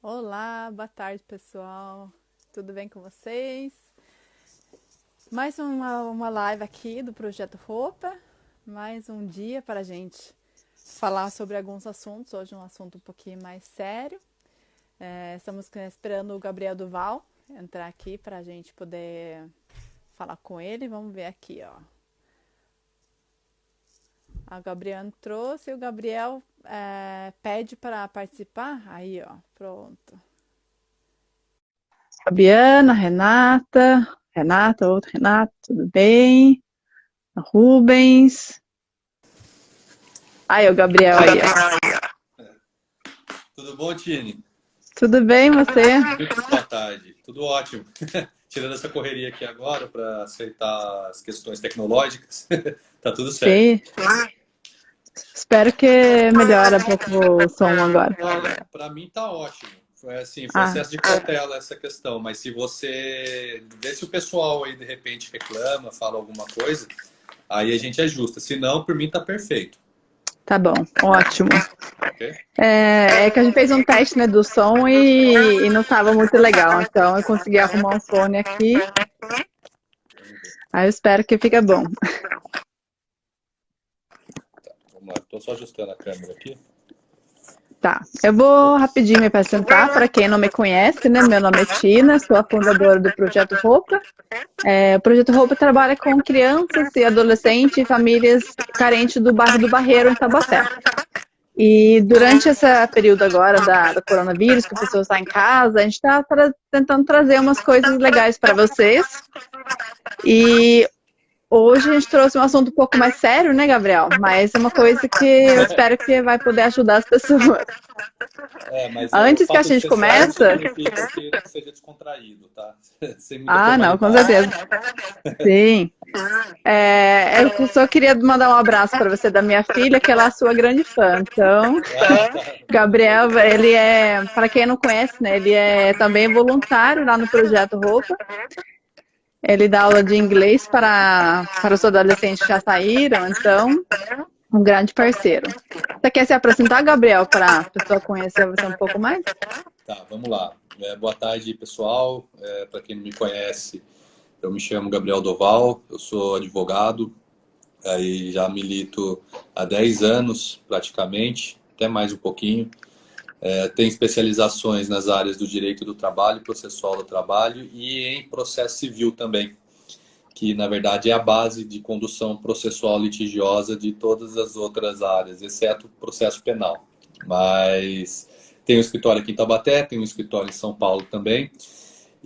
Olá, boa tarde, pessoal. Tudo bem com vocês? Mais uma live aqui do Projeto Roupa. Mais um dia para a gente falar sobre alguns assuntos. Hoje um assunto um pouquinho mais sério. Estamos esperando o Gabriel Duval entrar aqui para a gente poder falar com ele. Vamos ver aqui, ó. A Gabriel entrou. Se o Gabriel pede para participar, aí, ó, pronto. Fabiana, outro Renato, tudo bem? Rubens. Aí, o Gabriel aí. Tudo bom, Tine? Tudo bem, você? Muito boa tarde. Tudo ótimo. Tirando essa correria aqui agora para aceitar as questões tecnológicas, tá tudo certo. Sim. Espero que melhore um pouco o som agora. Olha, para mim tá ótimo. Foi assim, foi excesso de cautela essa questão, mas se você vê se o pessoal aí de repente reclama, fala alguma coisa, aí a gente ajusta. Se não, por mim tá perfeito. Tá bom, ótimo. Ok? É que a gente fez um teste, né, do som e não estava muito legal, então eu consegui arrumar um fone aqui. Aí eu espero que fique bom. Vamos lá, tô só ajustando a câmera aqui. Tá, eu vou rapidinho me apresentar para quem não me conhece, né? Meu nome é Tina, sou a fundadora do Projeto Roupa. O Projeto Roupa trabalha com crianças e adolescentes e famílias carentes do bairro do Barreiro, em Taubaté. E durante esse período agora do coronavírus, que a pessoa está em casa, a gente está tentando trazer umas coisas legais para vocês. E hoje a gente trouxe um assunto um pouco mais sério, né, Gabriel? Mas é uma coisa que eu espero que vai poder ajudar as pessoas. Mas Antes que a gente comece... significa que seja descontraído, tá? Sem muita não, com formalidade. certeza. Sim. Eu só queria mandar um abraço para você da minha filha, que ela é a sua grande fã. Então, Gabriel, ele para quem não conhece, né, ele é também voluntário lá no Projeto Roupa. Ele dá aula de inglês para os adolescentes que já saíram, então, um grande parceiro. Você quer se apresentar, Gabriel, para a pessoa conhecer você um pouco mais? Tá, vamos lá. Boa tarde, pessoal. Para quem não me conhece, eu me chamo Gabriel Doval, eu sou advogado, aí já milito há 10 anos, praticamente, até mais um pouquinho. Tenho especializações nas áreas do direito do trabalho, processual do trabalho e em processo civil também, que na verdade é a base de condução processual litigiosa de todas as outras áreas, exceto o processo penal. Mas tenho um escritório aqui em Taubaté, tenho um escritório em São Paulo também.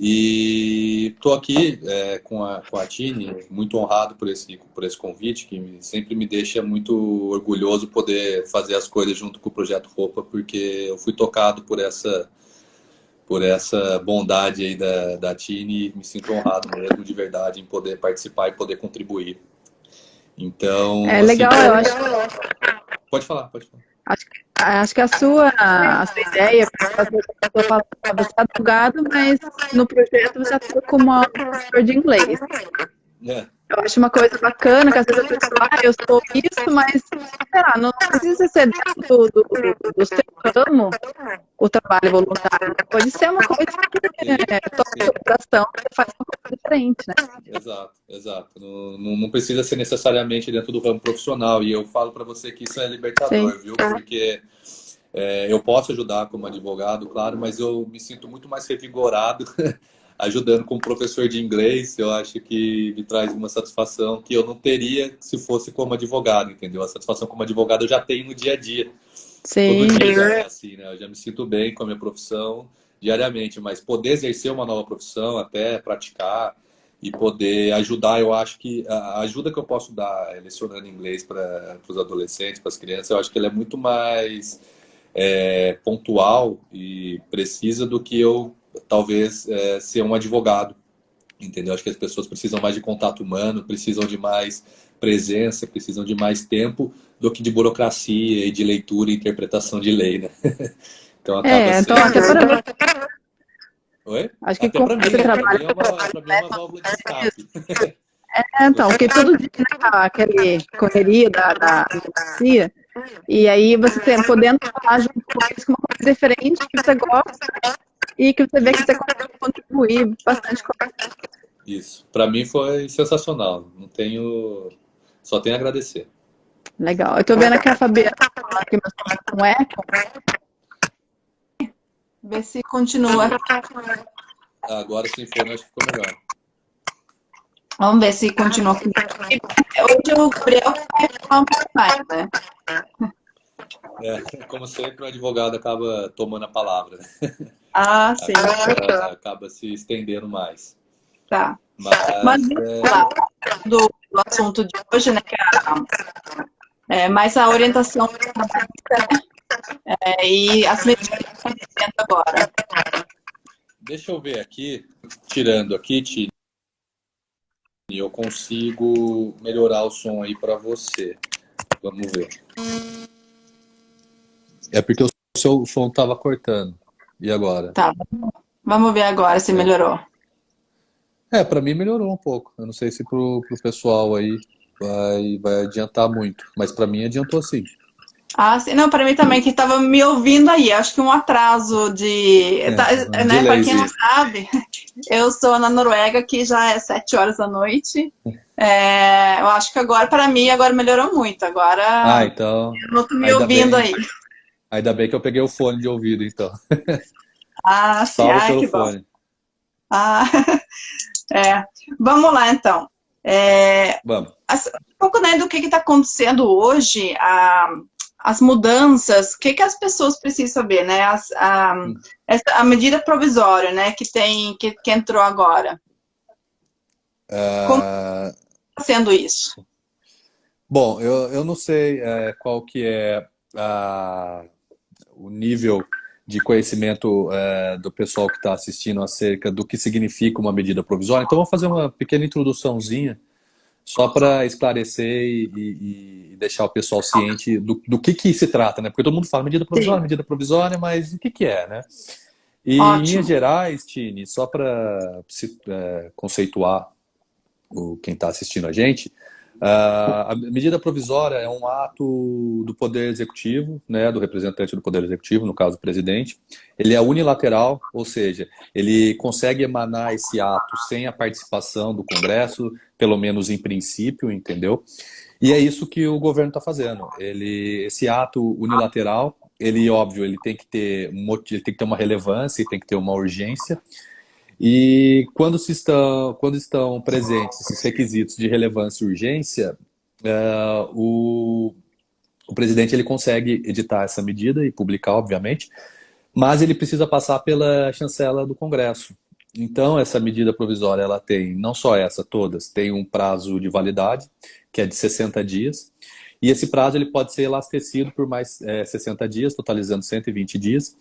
E estou aqui com a Tine, muito honrado por esse convite, que sempre me deixa muito orgulhoso poder fazer as coisas junto com o Projeto Roupa, porque eu fui tocado por essa bondade aí da Tine e me sinto honrado mesmo, de verdade, em poder participar e poder contribuir. Então, É legal, eu acho. Pode falar, pode falar. Acho que a sua ideia, você fala que você é advogado, mas no projeto você atua como professor de inglês. Eu acho uma coisa bacana, que às vezes a pessoa, eu sou isso, mas, sei lá, não precisa ser dentro do seu ramo o trabalho voluntário. Pode ser uma coisa que toca o seu coração, que faz uma coisa diferente, né? Exato. Não precisa ser necessariamente dentro do ramo profissional. E eu falo para você que isso é libertador, Sim. Viu? Porque eu posso ajudar como advogado, claro, mas eu me sinto muito mais revigorado ajudando como professor de inglês. Eu acho que me traz uma satisfação que eu não teria se fosse como advogado, entendeu? A satisfação como advogado eu já tenho no dia a dia. Sim. Todo dia é assim, né? Eu já me sinto bem com a minha profissão diariamente, mas poder exercer uma nova profissão, até praticar e poder ajudar, eu acho que a ajuda que eu posso dar lecionando inglês para os adolescentes, para as crianças, eu acho que ela é muito mais pontual e precisa do que eu talvez ser um advogado, entendeu? Acho que as pessoas precisam mais de contato humano, precisam de mais presença, precisam de mais tempo do que de burocracia e de leitura e interpretação de lei, né? Então acaba sendo... então até para... Oi? Acho que até como para mim, você trabalha... Pra mim é uma válvula de escape. Então, porque todo dia, né, aquele correria da advocacia, E aí você podendo falar junto com eles com uma coisa diferente que você gosta e que você vê que você consegue contribuir bastante com isso. Isso. Para mim foi sensacional. Não tenho. Só tenho a agradecer. Legal. Eu tô vendo aqui a Fabiana falando que meu som tá com eco. Ver se continua. Agora, se for, acho que ficou melhor. Vamos ver se continua. Hoje o Gabriel vai falar um pouco mais, né? Como sempre, o advogado acaba tomando a palavra, né? Ah, sim. Acaba se estendendo mais. Tá. Mas vamos lá, do assunto de hoje, né? Que é mais a orientação trabalhista, né? E as medidas que estão acontecendo agora. Deixa eu ver aqui, tirando aqui, Tini, eu consigo melhorar o som aí para você. Vamos ver. É porque o seu som estava cortando. E agora? Tá. Vamos ver agora se melhorou. Para mim melhorou um pouco. Eu não sei se pro pessoal aí vai adiantar muito, mas para mim adiantou sim. Ah, sim. Não, para mim também, que estava me ouvindo aí. Acho que um atraso de... né, para quem não sabe, eu sou na Noruega, que já é 7 horas da noite. Eu acho que agora, para mim, agora melhorou muito. Agora então, eu não estou me ouvindo aí. Ainda bem que eu peguei o fone de ouvido, então. Ah, sim. Salve pelo que fone. Bom. Vamos lá, então. Vamos. Um pouco, né, do que está acontecendo hoje, as mudanças, o que as pessoas precisam saber, né? A medida provisória, né, que entrou agora. Como está sendo isso? Bom, eu não sei qual que é o nível de conhecimento do pessoal que está assistindo acerca do que significa uma medida provisória. Então, vou fazer uma pequena introduçãozinha só para esclarecer e deixar o pessoal ciente do que se trata, né? Porque todo mundo fala medida provisória, mas o que é, né? E Ótimo. em linhas gerais, Tini, só para conceituar quem está assistindo a gente, a medida provisória é um ato do Poder Executivo, né, do representante do Poder Executivo, no caso o presidente. Ele é unilateral, ou seja, ele consegue emanar esse ato sem a participação do Congresso, pelo menos em princípio, entendeu? E é isso que o governo está fazendo. Esse ato unilateral, óbvio, ele tem que ter uma relevância, tem que ter uma urgência. E quando estão presentes esses requisitos de relevância e urgência, o presidente ele consegue editar essa medida e publicar, obviamente, mas ele precisa passar pela chancela do Congresso. Então, essa medida provisória, ela tem, não só essa, todas, tem um prazo de validade, que é de 60 dias, e esse prazo ele pode ser elastecido por mais 60 dias, totalizando 120 dias,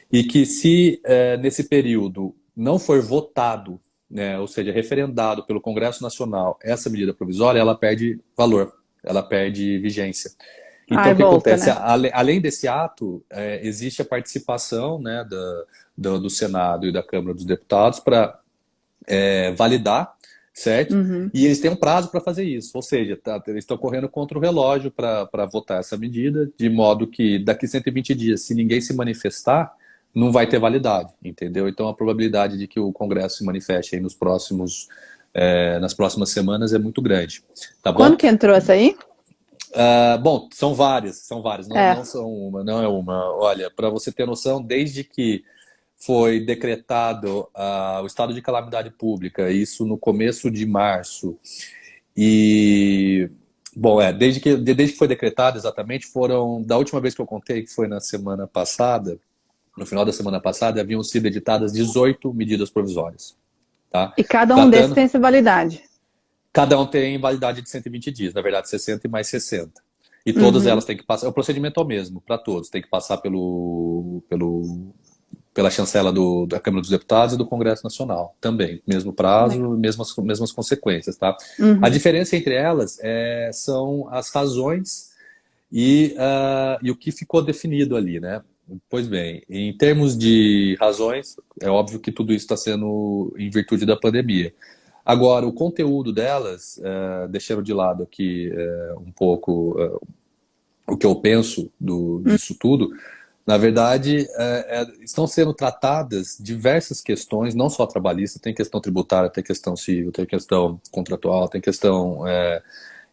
e que se nesse período não for votado, né, ou seja, referendado pelo Congresso Nacional, essa medida provisória, ela perde valor, ela perde vigência. Então, o que acontece? Né? Além desse ato, existe a participação, né, do Senado e da Câmara dos Deputados para validar, certo? Uhum. E eles têm um prazo para fazer isso, ou seja, eles estão correndo contra o relógio para votar essa medida, de modo que daqui 120 dias, se ninguém se manifestar, não vai ter validade, entendeu? Então a probabilidade de que o Congresso se manifeste aí nas próximas semanas é muito grande. Tá bom? Quando que entrou essa aí? Bom, são várias, não são uma, não é uma. Olha, para você ter noção, desde que foi decretado o estado de calamidade pública, isso no começo de março, e bom, desde que foi decretado exatamente, da última vez que eu contei, que foi na semana passada, no final da semana passada, haviam sido editadas 18 medidas provisórias. Tá? E cada um desses tem essa validade? Cada um tem validade de 120 dias, na verdade 60 e mais 60. E todas elas têm que passar, o procedimento é o mesmo para todos, tem que passar pela chancela da Câmara dos Deputados e do Congresso Nacional também, mesmo prazo, mesmas consequências. Tá? A diferença entre elas são as razões e o que ficou definido ali, né? Pois bem, em termos de razões, é óbvio que tudo isso está sendo em virtude da pandemia. Agora, o conteúdo delas, deixando de lado aqui um pouco o que eu penso disso tudo, na verdade, estão sendo tratadas diversas questões, não só trabalhista, tem questão tributária, tem questão civil, tem questão contratual, tem questão,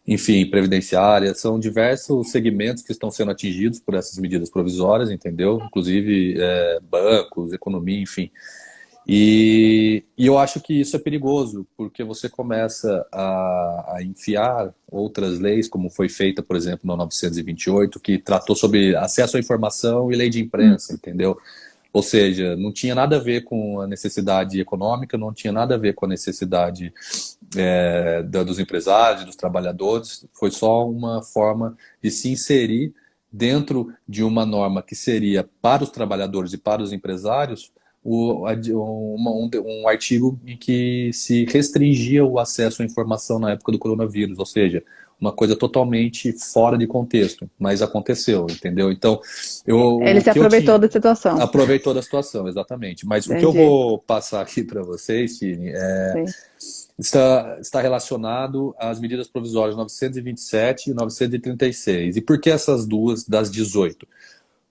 enfim, previdenciária, são diversos segmentos que estão sendo atingidos por essas medidas provisórias, entendeu? Inclusive bancos, economia, enfim. E eu acho que isso é perigoso, porque você começa a enfiar outras leis, como foi feita, por exemplo, na 928, que tratou sobre acesso à informação e lei de imprensa, entendeu? Ou seja, não tinha nada a ver com a necessidade econômica, não tinha nada a ver com a necessidade dos empresários, dos trabalhadores, foi só uma forma de se inserir dentro de uma norma que seria para os trabalhadores e para os empresários, um artigo em que se restringia o acesso à informação na época do coronavírus, ou seja, uma coisa totalmente fora de contexto, mas aconteceu, entendeu? Então, Ele se aproveitou da situação. aproveitou da situação, exatamente. Mas Entendi. o que eu vou passar aqui para vocês, Tine, está relacionado às medidas provisórias 927 e 936. E por que essas duas das 18?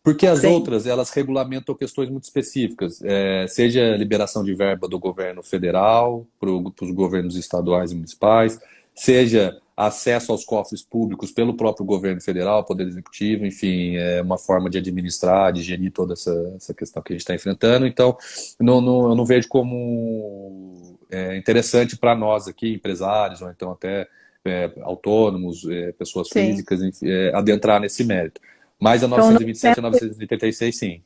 Porque as outras, elas regulamentam questões muito específicas, seja liberação de verba do governo federal para os governos estaduais e municipais, seja acesso aos cofres públicos pelo próprio governo federal, poder executivo, enfim, é uma forma de administrar, de gerir toda essa questão que a gente está enfrentando. Então, eu não vejo como interessante para nós aqui, empresários, ou então até autônomos, pessoas físicas, enfim, adentrar nesse mérito. Mas a 927 e a 936, sim.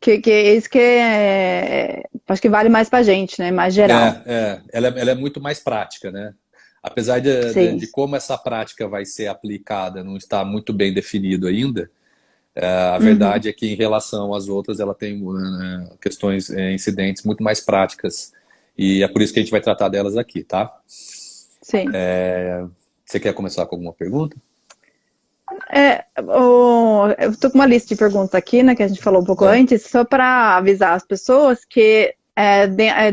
Isso que acho que vale mais pra gente, né? Mais geral. Ela é muito mais prática, né? Apesar de como essa prática vai ser aplicada não está muito bem definido ainda, a verdade é que em relação às outras ela tem questões, incidentes muito mais práticas. E é por isso que a gente vai tratar delas aqui, tá? Sim. Você quer começar com alguma pergunta? Eu tô com uma lista de perguntas aqui, né, que a gente falou um pouco antes, só para avisar as pessoas que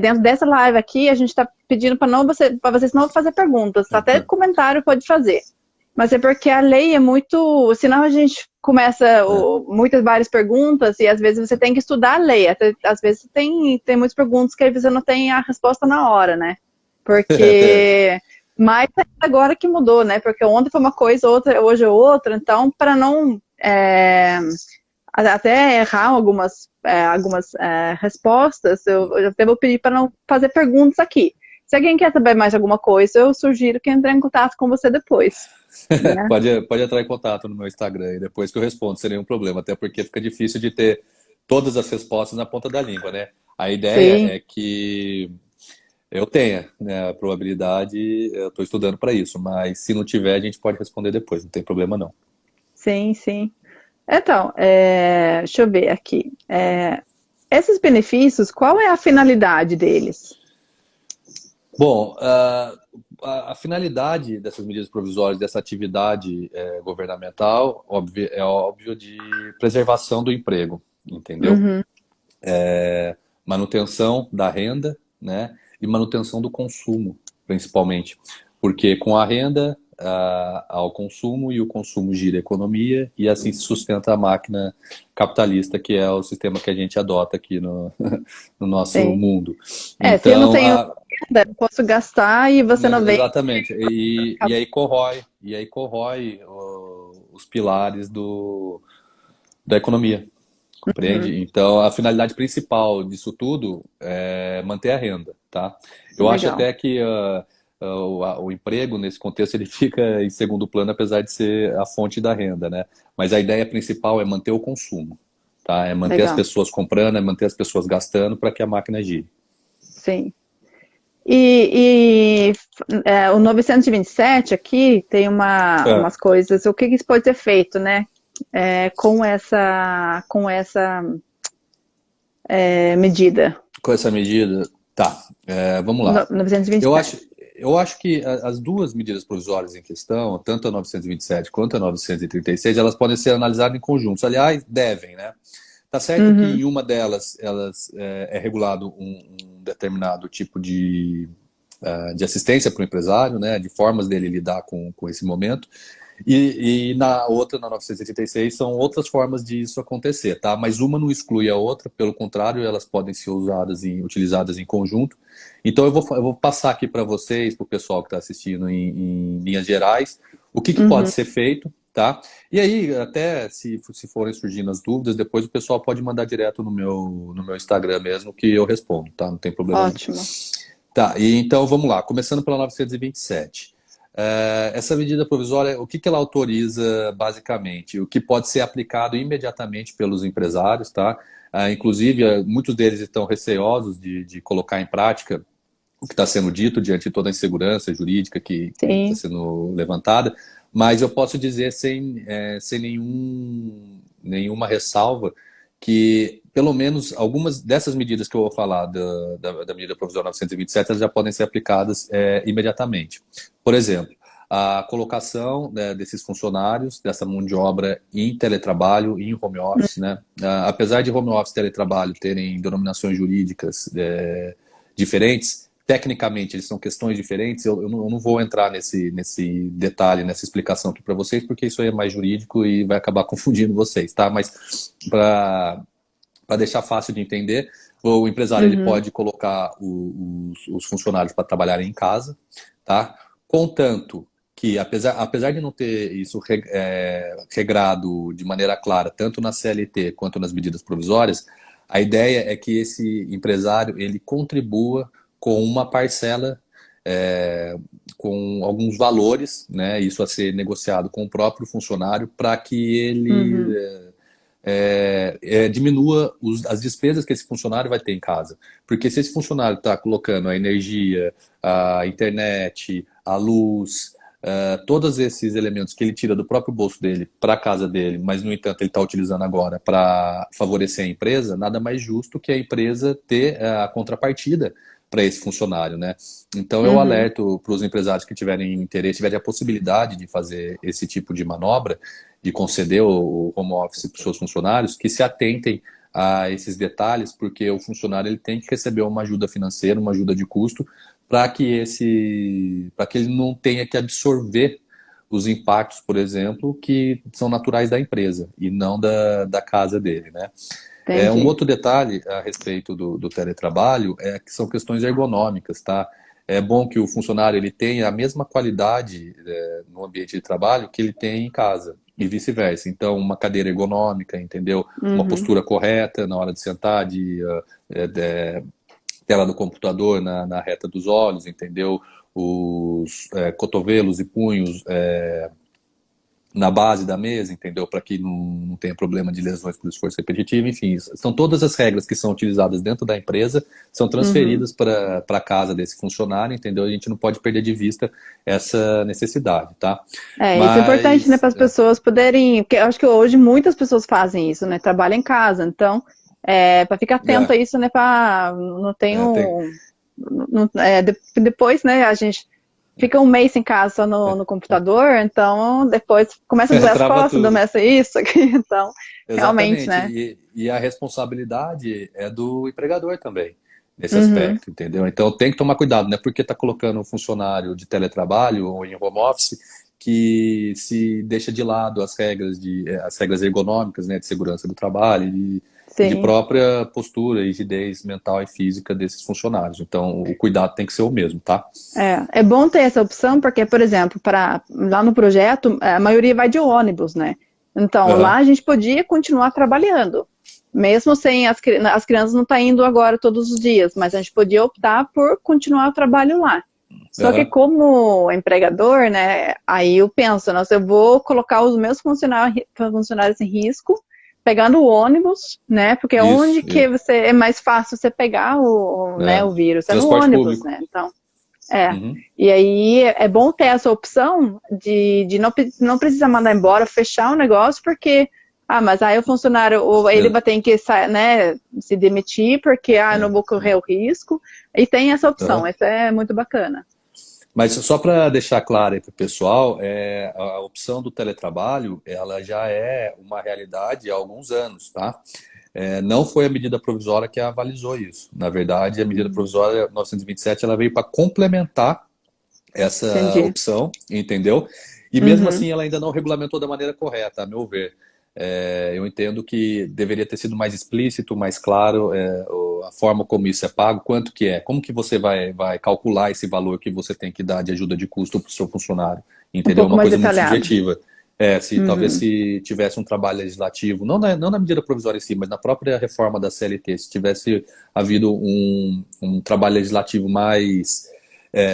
dentro dessa live aqui a gente está pedindo para vocês não fazer perguntas, até comentário pode fazer. Mas é porque a lei é muito, senão a gente começa várias perguntas e às vezes você tem que estudar a lei, às vezes tem muitas perguntas que você não tem a resposta na hora, né? Porque mas agora que mudou, né? Porque ontem foi uma coisa, hoje é outra. Então, para não até errar algumas respostas, eu até vou pedir para não fazer perguntas aqui. Se alguém quer saber mais alguma coisa, eu sugiro que entre em contato com você depois. Né? Pode entrar em contato no meu Instagram e depois que eu respondo, sem nenhum problema. Até porque fica difícil de ter todas as respostas na ponta da língua, né? A ideia é que eu tenha, né, a probabilidade, eu estou estudando para isso, mas se não tiver, a gente pode responder depois, não tem problema não. Sim, sim. Então, deixa eu ver aqui. Esses benefícios, qual é a finalidade deles? Bom, a finalidade dessas medidas provisórias, dessa atividade governamental, é óbvio de preservação do emprego, entendeu? Manutenção da renda, né? E manutenção do consumo, principalmente. Porque com a renda há o consumo e o consumo gira a economia e assim se sustenta a máquina capitalista, que é o sistema que a gente adota aqui no nosso mundo. Então, se eu não tenho renda, eu posso gastar e você não vê. Exatamente. E aí corrói os pilares da economia. Compreende? Então, a finalidade principal disso tudo é manter a renda, tá? Eu acho até que o emprego, nesse contexto, ele fica em segundo plano, apesar de ser a fonte da renda, né? Mas a ideia principal é manter o consumo, tá? É manter as pessoas comprando, é manter as pessoas gastando para que a máquina gire. Sim. O 927 aqui tem umas coisas, o que isso pode ser feito, né? Com essa medida. Com essa medida, tá. Vamos lá. 927. Eu acho que as duas medidas provisórias em questão, tanto a 927 quanto a 936, elas podem ser analisadas em conjunto. Aliás, devem, né? Tá certo que em uma delas é regulado um determinado tipo de assistência para o empresário, né? De formas dele lidar com esse momento. E na outra, na 986, são outras formas de isso acontecer, tá? Mas uma não exclui a outra, pelo contrário, elas podem ser utilizadas em conjunto. Então eu vou passar aqui para vocês, para o pessoal que está assistindo em linhas gerais, o que pode Uhum. ser feito, tá? E aí, até se forem surgindo as dúvidas, depois o pessoal pode mandar direto no meu Instagram mesmo, que eu respondo, tá? Não tem problema nenhum. Ótimo. Tá, e então vamos lá, começando pela 927. Essa medida provisória, o que ela autoriza basicamente? O que pode ser aplicado imediatamente pelos empresários, tá? Inclusive, muitos deles estão receosos de colocar em prática o que está sendo dito diante de toda a insegurança jurídica que está Sim. sendo levantada, mas eu posso dizer sem nenhuma ressalva que, pelo menos, algumas dessas medidas que eu vou falar da medida provisória 927, elas já podem ser aplicadas imediatamente. Por exemplo, a colocação, né, desses funcionários, dessa mão de obra em teletrabalho, em home office, né? Apesar de home office e teletrabalho terem denominações jurídicas diferentes, tecnicamente eles são questões diferentes, eu não vou entrar nesse detalhe, nessa explicação aqui para vocês, porque isso aí é mais jurídico e vai acabar confundindo vocês, tá? Mas para deixar fácil de entender, o empresário ele Uhum. pode colocar os funcionários para trabalharem em casa, tá? Contanto que, apesar de não ter isso regrado de maneira clara, tanto na CLT quanto nas medidas provisórias, a ideia é que esse empresário ele contribua com uma parcela, com alguns valores, né, isso a ser negociado com o próprio funcionário, para que ele Uhum. diminua as despesas que esse funcionário vai ter em casa. Porque se esse funcionário está colocando a energia, a internet, a luz, todos esses elementos que ele tira do próprio bolso dele para a casa dele, mas no entanto ele está utilizando agora para favorecer a empresa, nada mais justo que a empresa ter a contrapartida para esse funcionário, né? Então eu Uhum. alerto para os empresários que tiverem interesse, tiverem a possibilidade de fazer esse tipo de manobra, de conceder o home office para os seus funcionários, que se atentem a esses detalhes, porque o funcionário ele tem que receber uma ajuda financeira, uma ajuda de custo, para que ele não tenha que absorver os impactos, por exemplo, que são naturais da empresa e não da casa dele, né? Um Entendi. outro detalhe a respeito do teletrabalho é que são questões ergonômicas, tá? É bom que o funcionário ele tenha a mesma qualidade no ambiente de trabalho que ele tem em casa e vice-versa. Então, uma cadeira ergonômica, entendeu? Uma Uhum. postura correta na hora de sentar, tela do computador na reta dos olhos, entendeu? Os cotovelos e punhos na base da mesa, entendeu? Para que não tenha problema de lesões por esforço repetitivo, enfim, são todas as regras que são utilizadas dentro da empresa, são Uhum. transferidas para a casa desse funcionário, entendeu? A gente não pode perder de vista essa necessidade, tá? Isso é importante, né, Mas, para as pessoas poderem, porque eu acho que hoje muitas pessoas fazem isso, né, trabalham em casa, então, para ficar atento a é, isso, né, para não tem, tenho, depois, né, a gente fica um mês em casa só no computador, então depois começa a doer as trava costas, tudo. começa isso aqui, então, realmente, Exatamente. né. E a responsabilidade é do empregador também, nesse Uhum. aspecto, entendeu? Então tem que tomar cuidado, não é porque está colocando um funcionário de teletrabalho ou em home office que se deixa de lado as regras ergonômicas, né, de segurança do trabalho e de Sim. própria postura e rigidez mental e física desses funcionários. Então o cuidado tem que ser o mesmo, tá? É bom ter essa opção, porque, por exemplo, lá no projeto, a maioria vai de ônibus, né? Então, lá Aham, a gente podia continuar trabalhando, mesmo sem as crianças não tá indo agora todos os dias, mas a gente podia optar por continuar o trabalho lá. Só que aham. como empregador, né, aí eu penso, nossa, eu vou colocar os meus funcionários em risco, pegando o ônibus, né, porque é onde Isso. que é mais fácil você pegar né, o vírus, é no Transporte ônibus, público. né, então é. Uhum. E aí é bom ter essa opção de não precisar mandar embora, fechar o negócio, porque, mas aí o funcionário, ou ele vai É, ter que né, se demitir, porque eu não é, vou correr o risco. E tem essa opção, aham. essa é muito bacana. Mas só para deixar claro aí para o pessoal, a opção do teletrabalho, ela já é uma realidade há alguns anos, tá? Não foi a medida provisória que avalizou isso. Na verdade, a medida Hum. provisória 927 ela veio para complementar essa Entendi. opção, entendeu? E mesmo Uhum. assim ela ainda não regulamentou da maneira correta, a meu ver. Eu entendo que deveria ter sido mais explícito, mais claro, a forma como isso é pago, quanto que é, como que você vai calcular esse valor que você tem que dar de ajuda de custo para o seu funcionário, Um entendeu? pouco Uma mais coisa muito detalhado. subjetiva. Talvez Uhum. se tivesse um trabalho legislativo, não na medida provisória em si, mas na própria reforma da CLT, se tivesse havido um trabalho legislativo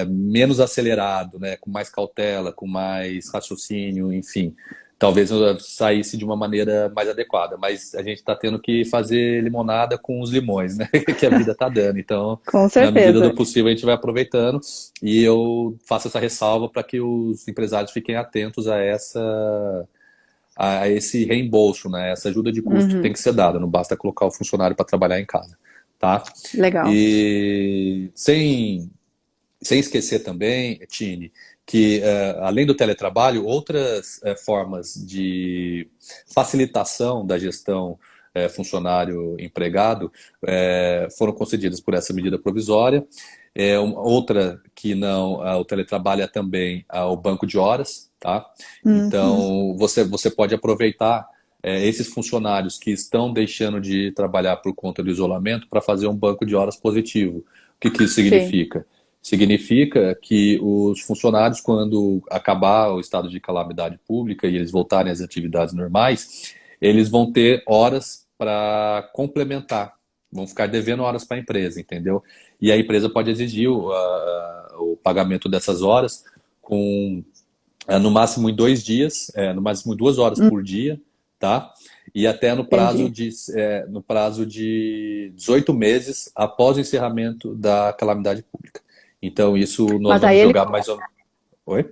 menos acelerado, né, com mais cautela, com mais raciocínio, enfim, talvez eu saísse de uma maneira mais adequada. Mas a gente está tendo que fazer limonada com os limões, né, que a vida está dando. Então, Com na medida do certeza. possível, a gente vai aproveitando. E eu faço essa ressalva para que os empresários fiquem atentos a esse reembolso, né? Essa ajuda de custo tem Uhum. que ser dada, não basta colocar o funcionário para trabalhar em casa, tá? Legal. E sem esquecer também, Tine, que além do teletrabalho, outras formas de facilitação da gestão funcionário-empregado foram concedidas por essa medida provisória. Outra que não, o teletrabalho é também o banco de horas, tá? Uhum. Então, você pode aproveitar esses funcionários que estão deixando de trabalhar por conta do isolamento para fazer um banco de horas positivo. O que isso Sim, significa? Significa que os funcionários, quando acabar o estado de calamidade pública e eles voltarem às atividades normais, eles vão ter horas para complementar, vão ficar devendo horas para a empresa, entendeu? E a empresa pode exigir o pagamento dessas horas com no máximo em 2 dias, no máximo 2 horas por dia, tá? E até entendi. no prazo de 18 meses após o encerramento da calamidade pública. Então, isso nós Mas aí vamos ele, jogar mais ou menos. Oi?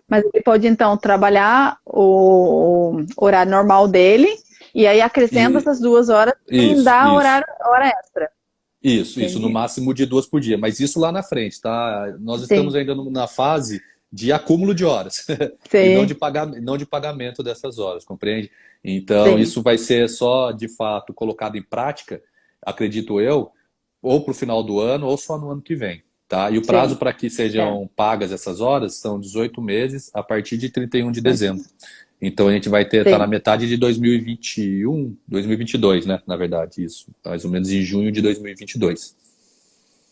mas ele pode então trabalhar o horário normal dele e aí acrescenta E, essas 2 horas sem isso, dar isso. horário, hora extra. Isso, no Entendi. máximo de 2 por dia, mas isso lá na frente, tá? Nós estamos Sim, ainda na fase de acúmulo de horas e sim, não de pagamento dessas horas, compreende? Então, sim, isso vai ser só de fato colocado em prática, acredito eu, ou para o final do ano ou só no ano que vem, tá? E o prazo sim. para que É, sejam pagas essas horas são 18 meses a partir de 31 de pode- dezembro. Então a gente vai estar na sim, metade de 2021, 2022, né? Na verdade, isso. Mais ou menos em junho de 2022,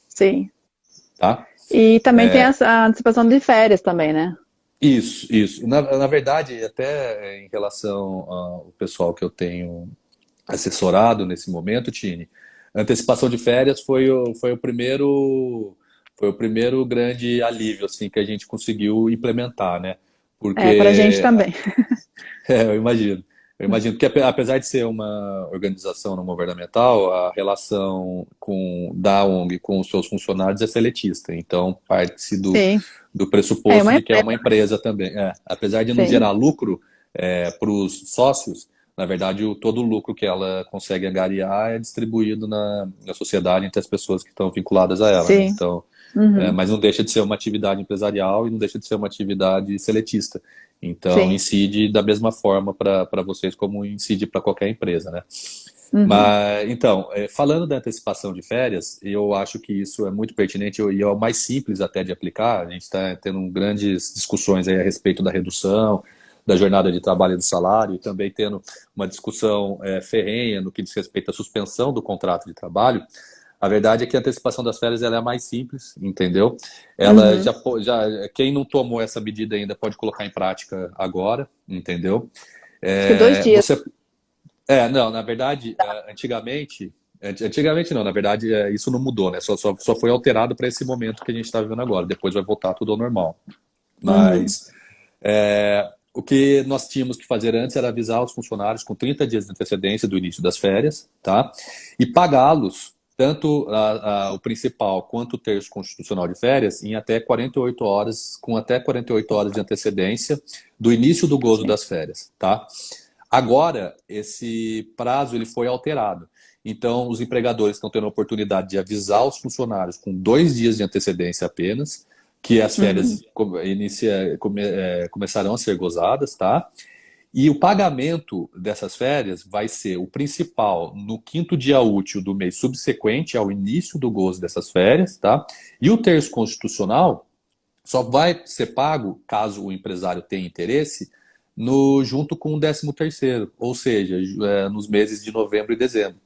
sim. tá? E também tem a antecipação de férias também, né? Isso, isso. Na verdade, até em relação ao pessoal que eu tenho assessorado nesse momento, Tine, a antecipação de férias foi o primeiro grande alívio assim que a gente conseguiu implementar, né? É, pra gente Porque também. eu imagino. Eu imagino que apesar de ser uma organização não governamental, a relação da ONG com os seus funcionários é seletista. Então, parte Sim. do É pressuposto uma de que é empresa. uma empresa também. Apesar de não Sim, gerar lucro para os sócios, na verdade, todo o lucro que ela consegue angariar é distribuído na sociedade entre as pessoas que estão vinculadas a ela, né? sim. Então, Uhum. mas não deixa de ser uma atividade empresarial e não deixa de ser uma atividade seletista. Então, Sim. incide da mesma forma para vocês como incide para qualquer empresa, né? Uhum. Mas, então, falando da antecipação de férias, eu acho que isso é muito pertinente e é o mais simples até de aplicar. A gente está tendo grandes discussões aí a respeito da redução da jornada de trabalho e do salário, e também tendo uma discussão ferrenha no que diz respeito à suspensão do contrato de trabalho. A verdade é que a antecipação das férias ela é a mais simples, entendeu? Ela Uhum. quem não tomou essa medida ainda pode colocar em prática agora, entendeu? Acho que 2 dias. Você não, na verdade, antigamente não, na verdade, isso não mudou, né? Só foi alterado para esse momento que a gente está vivendo agora. Depois vai voltar tudo ao normal. Uhum. Mas o que nós tínhamos que fazer antes era avisar os funcionários com 30 dias de antecedência do início das férias, tá? E pagá-los, tanto o principal quanto o terço constitucional de férias, em até 48 horas, com até 48 horas de antecedência do início do gozo Sim. das férias, tá? Agora, esse prazo ele foi alterado. Então, os empregadores estão tendo a oportunidade de avisar os funcionários com 2 dias de antecedência apenas, que as Uhum. férias começarão a ser gozadas, tá? E o pagamento dessas férias vai ser o principal no quinto dia útil do mês subsequente ao início do gozo dessas férias, tá? E o terço constitucional só vai ser pago, caso o empresário tenha interesse, junto com o 13º, ou seja, nos meses de novembro e dezembro.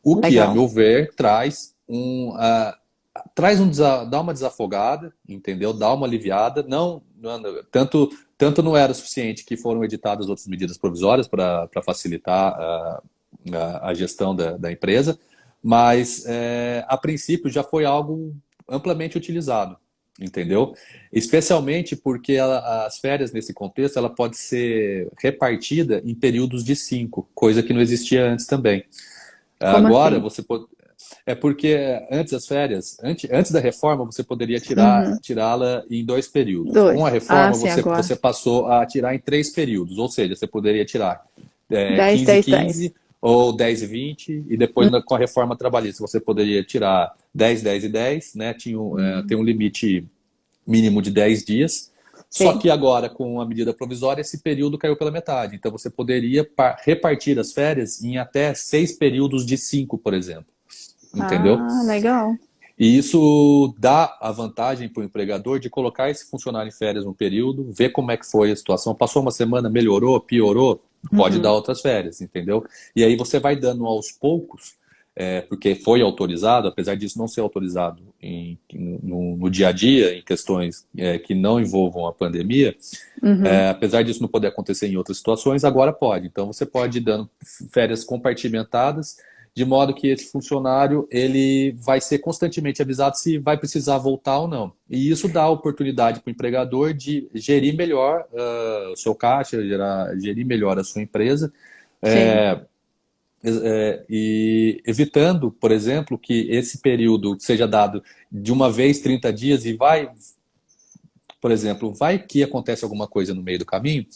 O que, a Legal. meu ver, dá uma desafogada, entendeu? Dá uma aliviada. Tanto não era suficiente que foram editadas outras medidas provisórias para facilitar a gestão da empresa, mas a princípio já foi algo amplamente utilizado, entendeu? Especialmente porque as férias nesse contexto ela pode ser repartida em períodos de 5, coisa que não existia antes também. Como Agora assim? você pode. É porque antes das férias, antes da reforma, você poderia Uhum. tirá-la em 2 períodos. Com a Dois. Ah, reforma, sim, agora. você passou a tirar em 3 períodos, ou seja, você poderia tirar 10, 15 10, 10. 15 ou 10 e 20, e depois com a reforma trabalhista você poderia tirar 10 10 e 10, né? Tem um limite mínimo de 10 dias. Só Sim. que agora, com a medida provisória, esse período caiu pela metade. Então você poderia repartir as férias em até 6 períodos de 5, por exemplo. Entendeu? Ah, legal. E isso dá a vantagem para o empregador de colocar esse funcionário em férias um período, ver como é que foi a situação. Passou uma semana, melhorou, piorou, pode dar Uhum. outras férias, entendeu? E aí você vai dando aos poucos, porque foi autorizado, apesar disso não ser autorizado no dia a dia, em questões que não envolvam a pandemia, Uhum. apesar disso não poder acontecer em outras situações, agora pode. Então você pode ir dando férias compartimentadas, de modo que esse funcionário ele vai ser constantemente avisado se vai precisar voltar ou não. E isso dá a oportunidade para o empregador de gerir melhor o seu caixa, gerir melhor a sua empresa, Sim. e evitando, por exemplo, que esse período seja dado de uma vez 30 dias e por exemplo, vai que acontece alguma coisa no meio do caminho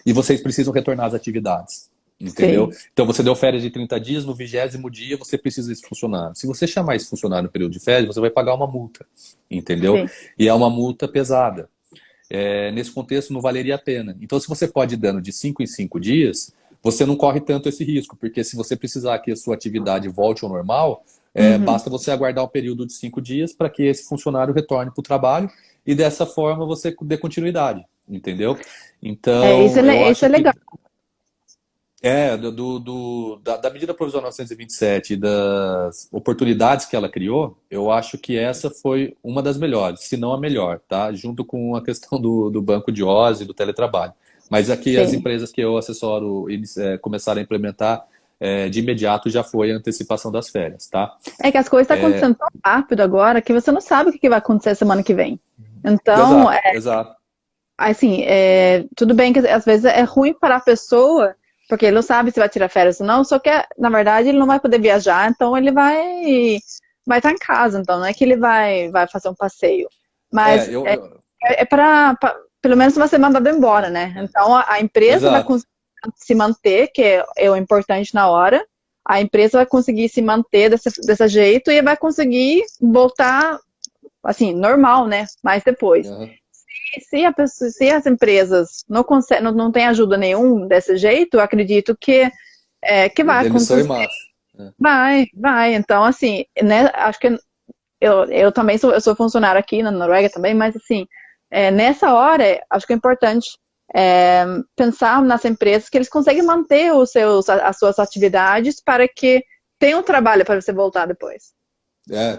e vocês precisam retornar às atividades. Entendeu? Sei. Então você deu férias de 30 dias, no 20º dia você precisa desse funcionário. Se você chamar esse funcionário no período de férias, você vai pagar uma multa. Entendeu? Sei. E é uma multa pesada. Nesse contexto não valeria a pena. Então, se você pode ir dando de 5 em 5 dias, você não corre tanto esse risco, porque se você precisar que a sua atividade volte ao normal, Uhum. basta você aguardar um período de 5 dias para que esse funcionário retorne para o trabalho e dessa forma você dê continuidade, entendeu? Isso Então, eu isso é acho que legal. da medida provisória 927 e das oportunidades que ela criou, eu acho que essa foi uma das melhores, se não a melhor, tá? Junto com a questão do banco de horas e do teletrabalho. Mas aqui as Sei. empresas que eu assessoro, eles começaram a implementar de imediato já foi a antecipação das férias, tá? É que as coisas estão acontecendo tão rápido agora que você não sabe o que vai acontecer semana que vem. Então, Exato, exato. assim, tudo bem que às vezes é ruim para a pessoa, porque ele não sabe se vai tirar férias ou não, só que, na verdade, ele não vai poder viajar, então ele vai estar em casa, então não é que ele vai fazer um passeio. Mas é para, pelo menos, vai ser mandado embora, né? Então a empresa vai Exato. conseguir se manter, que é o importante na hora, a empresa vai conseguir se manter desse jeito e vai conseguir voltar, assim, normal, né? Mais depois. Uhum. Se as empresas não têm ajuda nenhum desse jeito, eu acredito que vai Demissão em acontecer. massa. É. Vai. Então, assim, né, acho que eu também eu sou funcionário aqui na Noruega também, mas assim, nessa hora, acho que é importante pensar nas empresas que eles conseguem manter as suas atividades para que tenham trabalho para você voltar depois.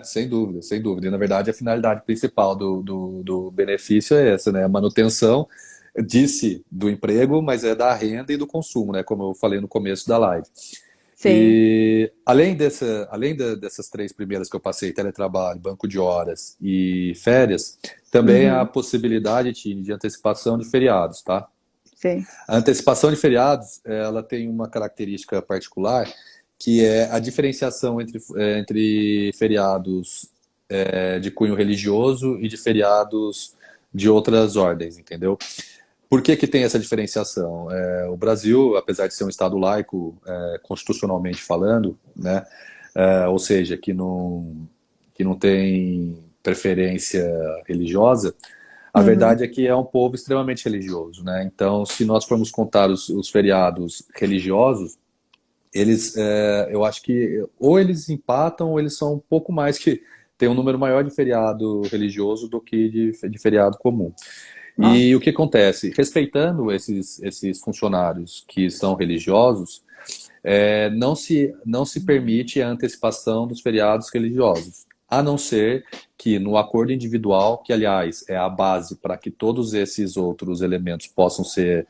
Sem dúvida, sem dúvida. E, na verdade, a finalidade principal do benefício é essa, né? A manutenção, disse, do emprego, mas é da renda e do consumo, né? Como eu falei no começo da live. Sim. E dessas 3 primeiras que eu passei, teletrabalho, banco de horas e férias, também há a Uhum. possibilidade, Tine, de antecipação de feriados, tá? Sim. A antecipação de feriados, ela tem uma característica particular, que é a diferenciação entre feriados de cunho religioso e de feriados de outras ordens, entendeu? Por que que tem essa diferenciação? O Brasil, apesar de ser um estado laico, constitucionalmente falando, né, ou seja, que não tem preferência religiosa, a Uhum. verdade é que é um povo extremamente religioso, né? Então, se nós formos contar os feriados religiosos, eu acho que ou eles empatam ou eles são um pouco mais tem um número maior de feriado religioso do que de feriado comum. Nossa. E o que acontece? Respeitando esses funcionários que são religiosos, não se permite a antecipação dos feriados religiosos, a não ser que no acordo individual, que aliás é a base para que todos esses outros elementos possam ser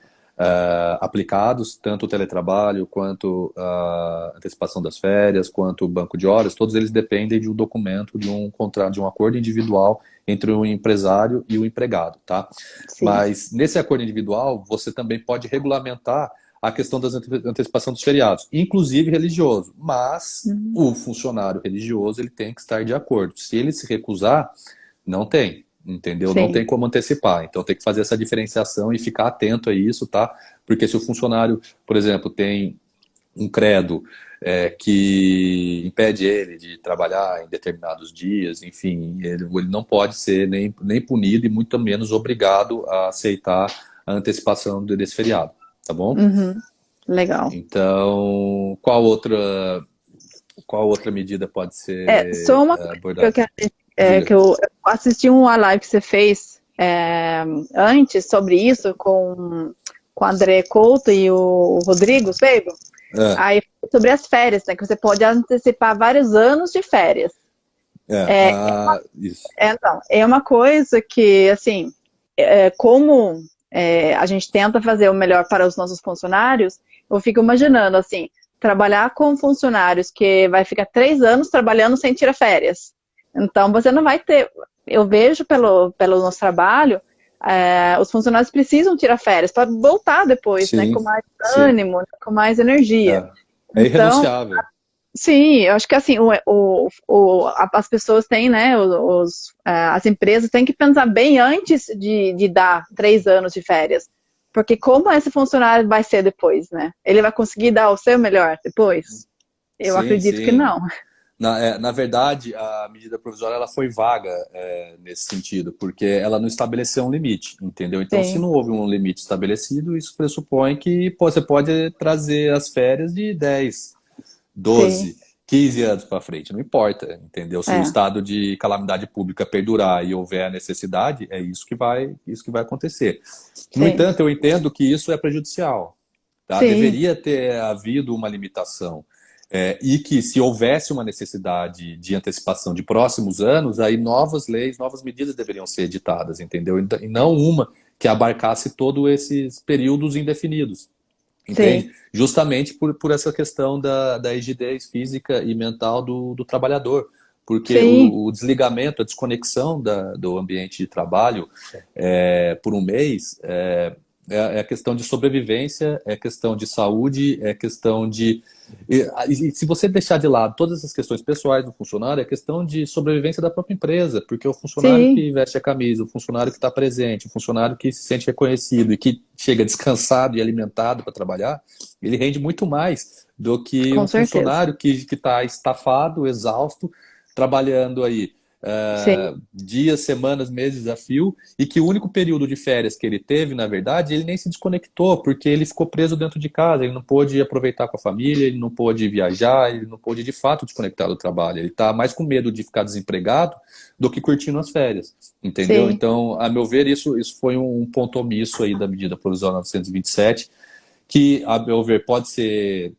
aplicados, tanto o teletrabalho, quanto a antecipação das férias, quanto o banco de horas, todos eles dependem de um documento, de um contrato, de um acordo individual entre o empresário e o empregado, tá? Sim. Mas nesse acordo individual, você também pode regulamentar a questão da antecipação dos feriados, inclusive religioso, mas o funcionário religioso ele tem que estar de acordo. Se ele se recusar, não tem. Entendeu? Não tem Sim. como antecipar. Então tem que fazer essa diferenciação e ficar atento a isso, tá? Porque se o funcionário, por exemplo, tem um credo que impede ele de trabalhar em determinados dias, enfim, ele não pode ser nem punido e muito menos obrigado a aceitar a antecipação desse feriado, tá bom? Uhum. Legal. Então, qual outra medida pode Só ser uma coisa que eu abordada? quero Diga. que eu assisti uma live que você fez antes sobre isso com o André Couto e o Rodrigo Seibo. É, Aí sobre as férias, né? Que você pode antecipar vários anos de férias. isso. Então, é uma coisa que, assim, como a gente tenta fazer o melhor para os nossos funcionários, eu fico imaginando, assim, trabalhar com funcionários que vai ficar 3 anos trabalhando sem tirar férias. Então, você não vai ter... Eu vejo pelo nosso trabalho, os funcionários precisam tirar férias para voltar depois, né, com Sim, mais sim. ânimo, com mais energia. É Então, irrenunciável. sim, eu acho que assim, as pessoas têm, né, as empresas têm que pensar bem antes de dar 3 anos de férias. Porque como esse funcionário vai ser depois, né? Ele vai conseguir dar o seu melhor depois? Eu Sim, acredito que sim. não. Na verdade, a medida provisória ela foi vaga nesse sentido, porque ela não estabeleceu um limite, entendeu? Então, se Sim, não houve um limite estabelecido, isso pressupõe que você pode trazer as férias de 10, sim, 12, 15 anos para frente, não importa, entendeu? Se o é, estado de calamidade pública perdurar e houver a necessidade, é isso que vai acontecer. No sim, entanto, eu entendo que isso é prejudicial. Tá? sim, Deveria ter havido uma limitação. E que se houvesse uma necessidade de antecipação de próximos anos, aí novas leis, novas medidas deveriam ser editadas, entendeu? E não uma que abarcasse todos esses períodos indefinidos, sim, entende? Justamente por essa questão da rigidez física e mental do trabalhador. Porque sim, o desligamento, a desconexão do ambiente de trabalho por um mês é questão de sobrevivência, é questão de saúde, é questão de. E se você deixar de lado todas essas questões pessoais do funcionário, é questão de sobrevivência da própria empresa, porque o funcionário sim, que veste a camisa, o funcionário que está presente, o funcionário que se sente reconhecido e que chega descansado e alimentado para trabalhar, ele rende muito mais do que com um certeza. funcionário que está estafado, exausto, trabalhando aí Sim, dias, semanas, meses a fio, e que o único período de férias que ele teve, na verdade, ele nem se desconectou, porque ele ficou preso dentro de casa, ele não pôde aproveitar com a família, ele não pôde viajar, ele não pôde de fato desconectar do trabalho. Ele está mais com medo de ficar desempregado do que curtindo as férias, entendeu? sim, Então, a meu ver, isso foi um ponto omisso aí da medida provisória 927, que, a meu ver, pode ser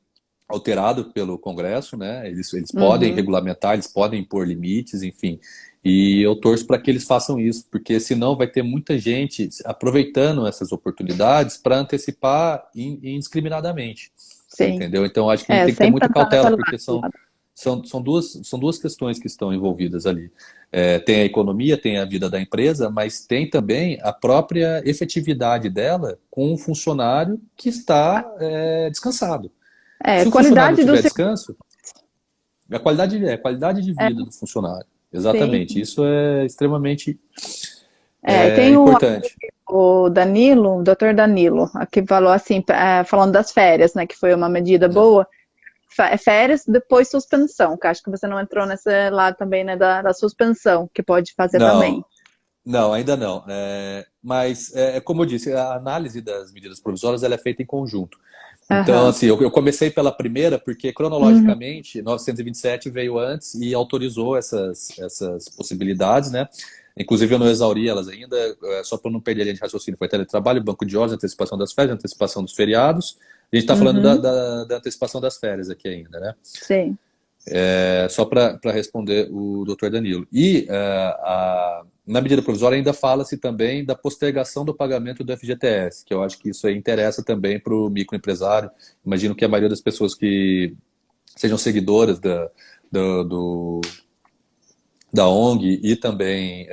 alterado pelo Congresso, né? Eles podem uhum. regulamentar, eles podem impor limites, enfim. E eu torço para que eles façam isso, porque senão vai ter muita gente aproveitando essas oportunidades para antecipar indiscriminadamente. Você Sim. entendeu? Então acho que a gente tem que ter Sempre muita andando cautela, pelo porque são, lado. são, são duas questões que estão envolvidas ali. Tem a economia, tem a vida da empresa, mas tem também a própria efetividade dela com o funcionário que está descansado. Se o funcionário não Qualidade do tiver seu. descanso, a qualidade de É, vida do funcionário. sim. Exatamente. Isso é extremamente Tem importante. o Danilo, o doutor Danilo, que falou assim, falando das férias, né, que foi uma medida Né? boa. Férias, depois suspensão, que acho que você não entrou nesse lado também, né, da suspensão, que pode fazer também. Não, Não, ainda não. Mas, como eu disse, a análise das medidas provisórias ela é feita em conjunto. Então, Aham. assim, eu comecei pela primeira porque, Uhum. cronologicamente, 927 veio antes e autorizou essas possibilidades, né? Inclusive, eu não exauri elas ainda, só para não perder a linha de raciocínio. Foi teletrabalho, banco de horas, antecipação das férias, antecipação dos feriados. A gente está falando da, Uhum. da, da antecipação das férias aqui ainda, né? Sim. Só para responder o doutor Danilo. E na medida provisória ainda fala-se também da postergação do pagamento do FGTS, que eu acho que isso aí interessa também para o microempresário. Imagino que a maioria das pessoas que sejam seguidoras do, do- da ONG e também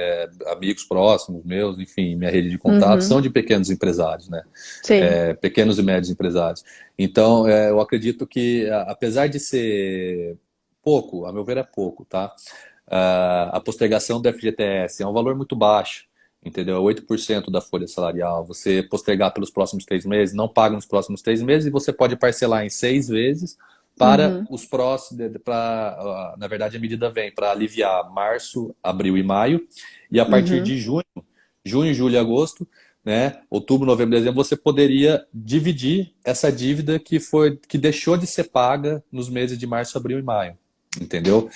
amigos próximos meus, enfim, minha rede de contato, Uhum. são de pequenos empresários, né? Sim. Pequenos e médios empresários. Então, eu acredito que, apesar de ser pouco, a meu ver é pouco, tá? A postergação do FGTS é um valor muito baixo, entendeu? É 8% da folha salarial. Você postergar pelos próximos 3 meses, não paga nos próximos 3 meses e você pode parcelar em 6 vezes para Uhum. os próximos, na verdade a medida vem para aliviar março, abril e maio, e a partir Uhum. de junho, julho e agosto, né, outubro, novembro, dezembro, você poderia dividir essa dívida que deixou de ser paga nos meses de março, abril e maio, entendeu?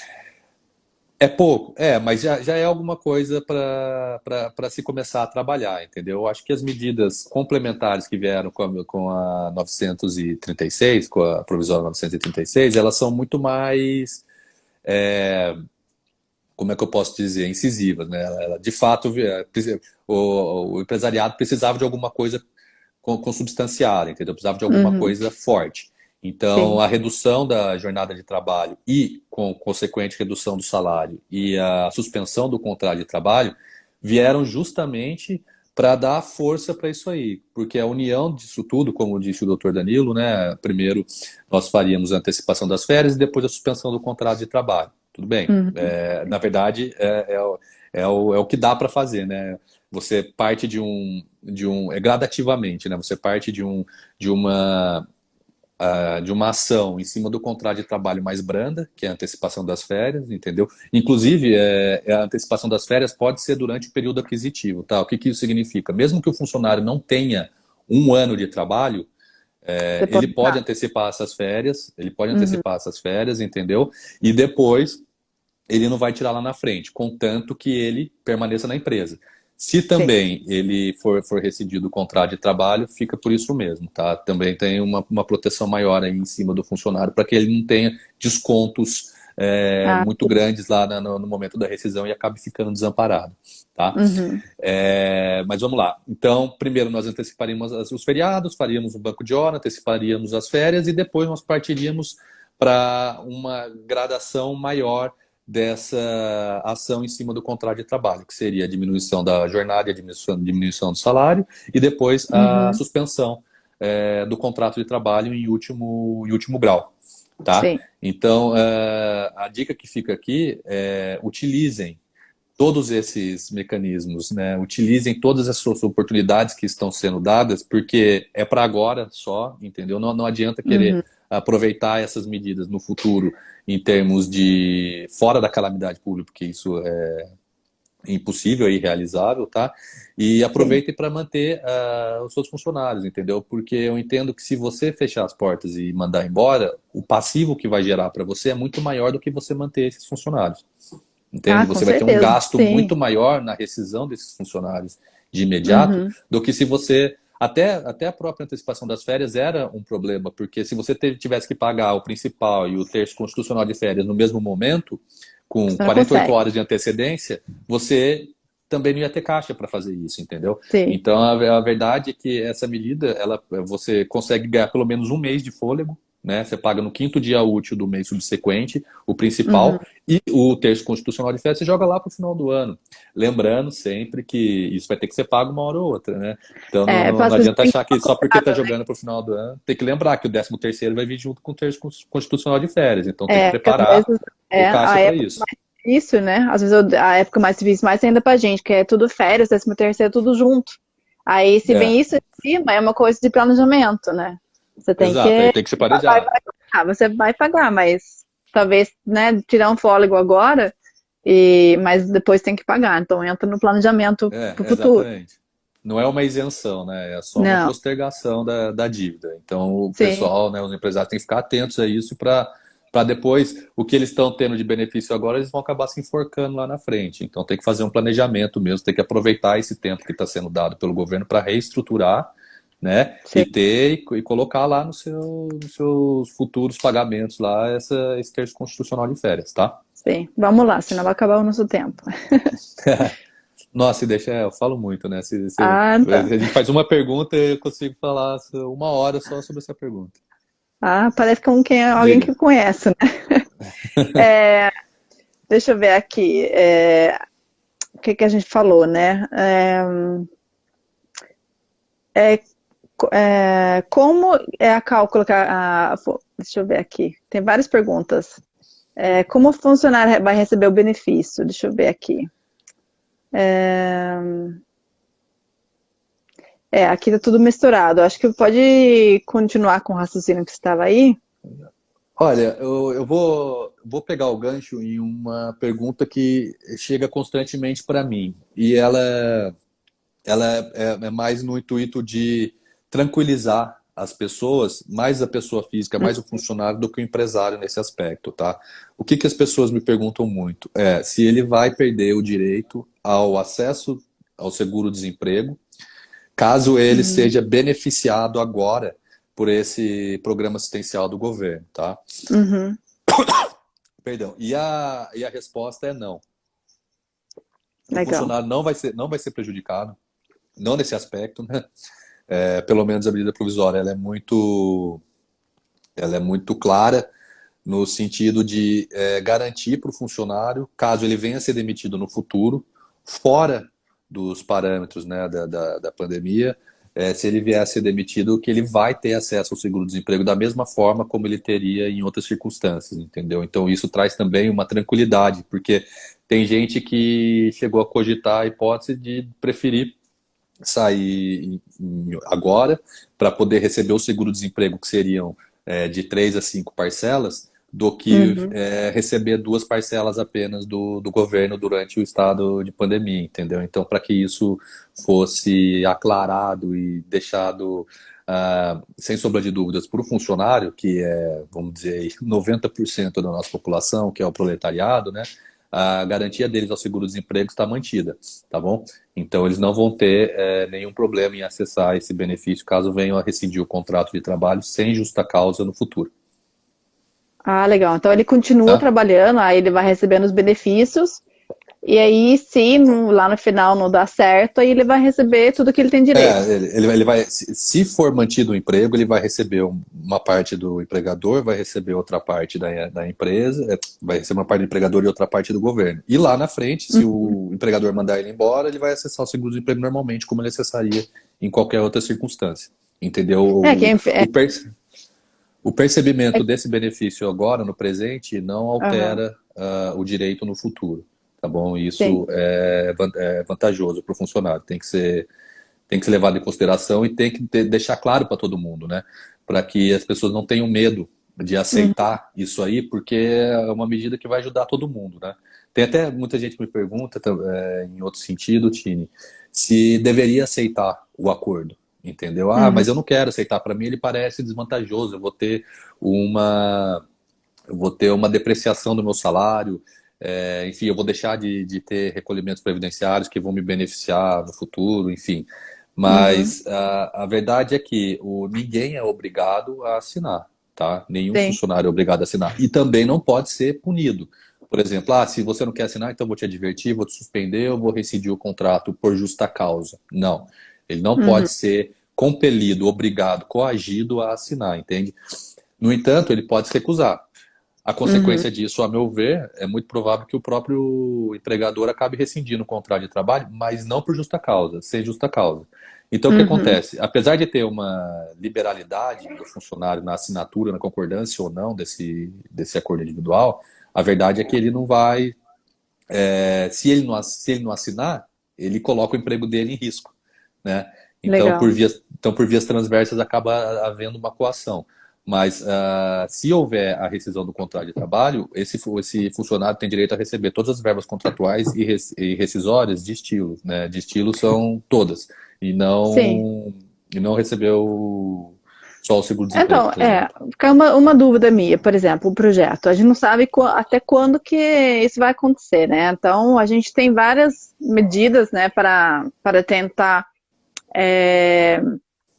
É pouco, mas já é alguma coisa para se começar a trabalhar, entendeu? Eu acho que as medidas complementares que vieram com a 936, com a provisória 936, elas são muito mais, como é que eu posso dizer, incisivas, né? De fato, o empresariado precisava de alguma coisa consubstanciada, entendeu? Precisava de alguma Uhum. coisa forte. Então, Sim. a redução da jornada de trabalho e, com consequente redução do salário e a suspensão do contrato de trabalho vieram justamente para dar força para isso aí, porque a união disso tudo, como disse o doutor Danilo, né? Primeiro nós faríamos a antecipação das férias e depois a suspensão do contrato de trabalho. Tudo bem. Uhum. Na verdade, é o que dá para fazer, né? Você parte gradativamente, né? Você parte de uma, de uma ação em cima do contrato de trabalho mais branda, que é a antecipação das férias, entendeu? Inclusive, a antecipação das férias pode ser durante o período aquisitivo, tá? O que que isso significa? Mesmo que o funcionário não tenha um ano de trabalho, ele Depois pode tá. antecipar essas férias, Uhum. entendeu? E depois ele não vai tirar lá na frente, contanto que ele permaneça na empresa. Se Sim. também ele for rescindido o contrato de trabalho, fica por isso mesmo, tá? Também tem uma proteção maior aí em cima do funcionário para que ele não tenha descontos Ah, muito sim. grandes lá no momento da rescisão e acabe ficando desamparado, tá? Uhum. Mas vamos lá. Então, primeiro nós anteciparíamos os feriados, faríamos um banco de hora, anteciparíamos as férias e depois nós partiríamos para uma gradação maior dessa ação em cima do contrato de trabalho, que seria a diminuição da jornada e a diminuição do salário, e depois a Uhum. suspensão do contrato de trabalho em último grau. Tá? Sim. Então, a dica que fica aqui é utilizem todos esses mecanismos, né? Utilizem todas as suas oportunidades que estão sendo dadas, porque é para agora só, entendeu? Não adianta querer Uhum. aproveitar essas medidas no futuro em termos de fora da calamidade pública, porque isso é impossível e irrealizável, tá? E Sim. aproveitem para manter os seus funcionários, entendeu? Porque eu entendo que se você fechar as portas e mandar embora, o passivo que vai gerar para você é muito maior do que você manter esses funcionários. Ah, Entende? com Você vai ter um certeza. gasto Sim. muito maior na rescisão desses funcionários de imediato Uhum. do que se você. Até a própria antecipação das férias era um problema, porque se você tivesse que pagar o principal e o terço constitucional de férias no mesmo momento, com Você não 48 consegue. horas de antecedência, você também não ia ter caixa para fazer isso, entendeu? Sim. Então a verdade é que essa medida, você consegue ganhar pelo menos um mês de fôlego, né? Você paga no quinto dia útil do mês subsequente, o Uhum. principal, e o terço constitucional de férias você joga lá para o final do ano. Lembrando sempre que isso vai ter que ser pago uma hora ou outra, né? Então É, não às vezes adianta tem achar que só porque está jogando para o final do ano, tem que lembrar que o 13º vai vir junto com o terço constitucional de férias. Então tem que porque às preparar vezes o a caixa para época isso. mais difícil, né? Às vezes a época mais difícil, mais ainda pra gente, que é tudo férias, 13º, tudo junto. Aí se vem É, isso em cima, é uma coisa de planejamento, né? Você tem exato, aí que tem que se vai planejar. pagar, você vai pagar, mas talvez, né, tirar um fôlego agora, Mas depois tem que pagar, então entra no planejamento para o futuro. Exatamente. Não é uma isenção, né? É só uma Não, postergação da dívida. Então, o sim, pessoal, né, os empresários têm que ficar atentos a isso para depois, o que eles estão tendo de benefício agora, eles vão acabar se enforcando lá na frente. Então, tem que fazer um planejamento mesmo, tem que aproveitar esse tempo que está sendo dado pelo governo para reestruturar, né? sim, E colocar lá nos seus futuros pagamentos lá esse terço constitucional de férias, tá? sim. Vamos lá, senão vai acabar o nosso tempo. Nossa, e deixa, eu falo muito, né? Ah, A tá. gente faz uma pergunta e eu consigo falar 1 hora só sobre essa pergunta. Ah, parece que alguém Diga. que conhece, né? Deixa eu ver aqui. O que que a gente falou, né? Como é a cálculo? Deixa eu ver aqui. Tem várias perguntas. Como o funcionário vai receber o benefício? Deixa eu ver aqui. Aqui tá tudo misturado. Acho que pode continuar com o raciocínio que estava aí. Olha, eu vou pegar o gancho em uma pergunta que chega constantemente para mim. E ela é mais no intuito de tranquilizar as pessoas, mais a pessoa física, mais o funcionário do que o empresário nesse aspecto, tá? O que as pessoas me perguntam muito é se ele vai perder o direito ao acesso ao seguro-desemprego, caso ele Uhum, seja beneficiado agora por esse programa assistencial do governo, tá? uhum, Perdão. E a resposta é não. O legal. funcionário não vai ser prejudicado, não nesse aspecto, né? Pelo menos a medida provisória ela é muito clara no sentido de garantir para o funcionário, caso ele venha a ser demitido no futuro, fora dos parâmetros, né, da pandemia, se ele vier a ser demitido, que ele vai ter acesso ao seguro-desemprego da mesma forma como ele teria em outras circunstâncias, entendeu? Então isso traz também uma tranquilidade, porque tem gente que chegou a cogitar a hipótese de preferir sair agora para poder receber o seguro-desemprego, que seriam de 3 a 5 parcelas, do que Uhum. receber 2 parcelas apenas do governo durante o estado de pandemia, entendeu? Então, para que isso fosse aclarado e deixado sem sombra de dúvidas para o funcionário, que é, vamos dizer, aí, 90% da nossa população, que é o proletariado, né? A garantia deles ao seguro-desemprego está mantida, tá bom? Então, eles não vão ter nenhum problema em acessar esse benefício caso venham a rescindir o contrato de trabalho sem justa causa no futuro, Ah, legal. Então ele continua tá? trabalhando, aí ele vai recebendo os benefícios, e aí, se lá no final não dá certo, aí ele vai receber tudo que ele tem direito. Ele vai, se for mantido o emprego, ele vai receber uma parte do empregador, vai receber outra parte da empresa, vai receber uma parte do empregador e outra parte do governo. E lá na frente, se o empregador mandar ele embora, ele vai acessar o seguro-desemprego normalmente, como ele acessaria em qualquer outra circunstância. Entendeu? É, quem, é, O percebimento desse benefício agora, no presente, não aham, altera o direito no futuro, tá bom? sim. Isso é vantajoso para o funcionário, tem que ser levado em consideração e tem que deixar claro para todo mundo, né? Para que as pessoas não tenham medo de Uhum, aceitar isso aí, porque é uma medida que vai ajudar todo mundo, né? Tem até muita gente que me pergunta, em outro sentido, Tini, se deveria aceitar o acordo, entendeu? Ah, uhum, mas eu não quero aceitar, para mim ele parece desvantajoso, uma, eu vou ter uma depreciação do meu salário, enfim, eu vou deixar de ter recolhimentos previdenciários que vão me beneficiar no futuro, enfim. uhum, Mas a verdade é que ninguém é obrigado a assinar, tá? Nenhum sim. funcionário é obrigado a assinar. E também não pode ser punido. Por exemplo, se você não quer assinar, então eu vou te advertir, vou te suspender, eu vou rescindir o contrato por justa causa. Não. Ele não Uhum, pode ser compelido, obrigado, coagido a assinar, entende? No entanto, ele pode se recusar. A uhum, consequência disso, a meu ver, é muito provável que o próprio empregador acabe rescindindo o contrato de trabalho, mas não por justa causa, sem justa causa. Então, o que uhum, acontece? Apesar de ter uma liberalidade do funcionário na assinatura, na concordância ou não desse acordo individual, a verdade é que ele não vai. Se ele não assinar, ele coloca o emprego dele em risco, né? Então, legal. por vias transversas, acaba havendo uma coação. Mas se houver a rescisão do contrato de trabalho, esse funcionário tem direito a receber todas as verbas contratuais e rescisórias de estilo, né? De estilo são todas. E Sim. não recebeu só o seguro-desemprego, Então, por exemplo. fica uma dúvida minha, por exemplo, o projeto. A gente não sabe até quando que isso vai acontecer, né? Então, a gente tem várias medidas, né, para tentar é,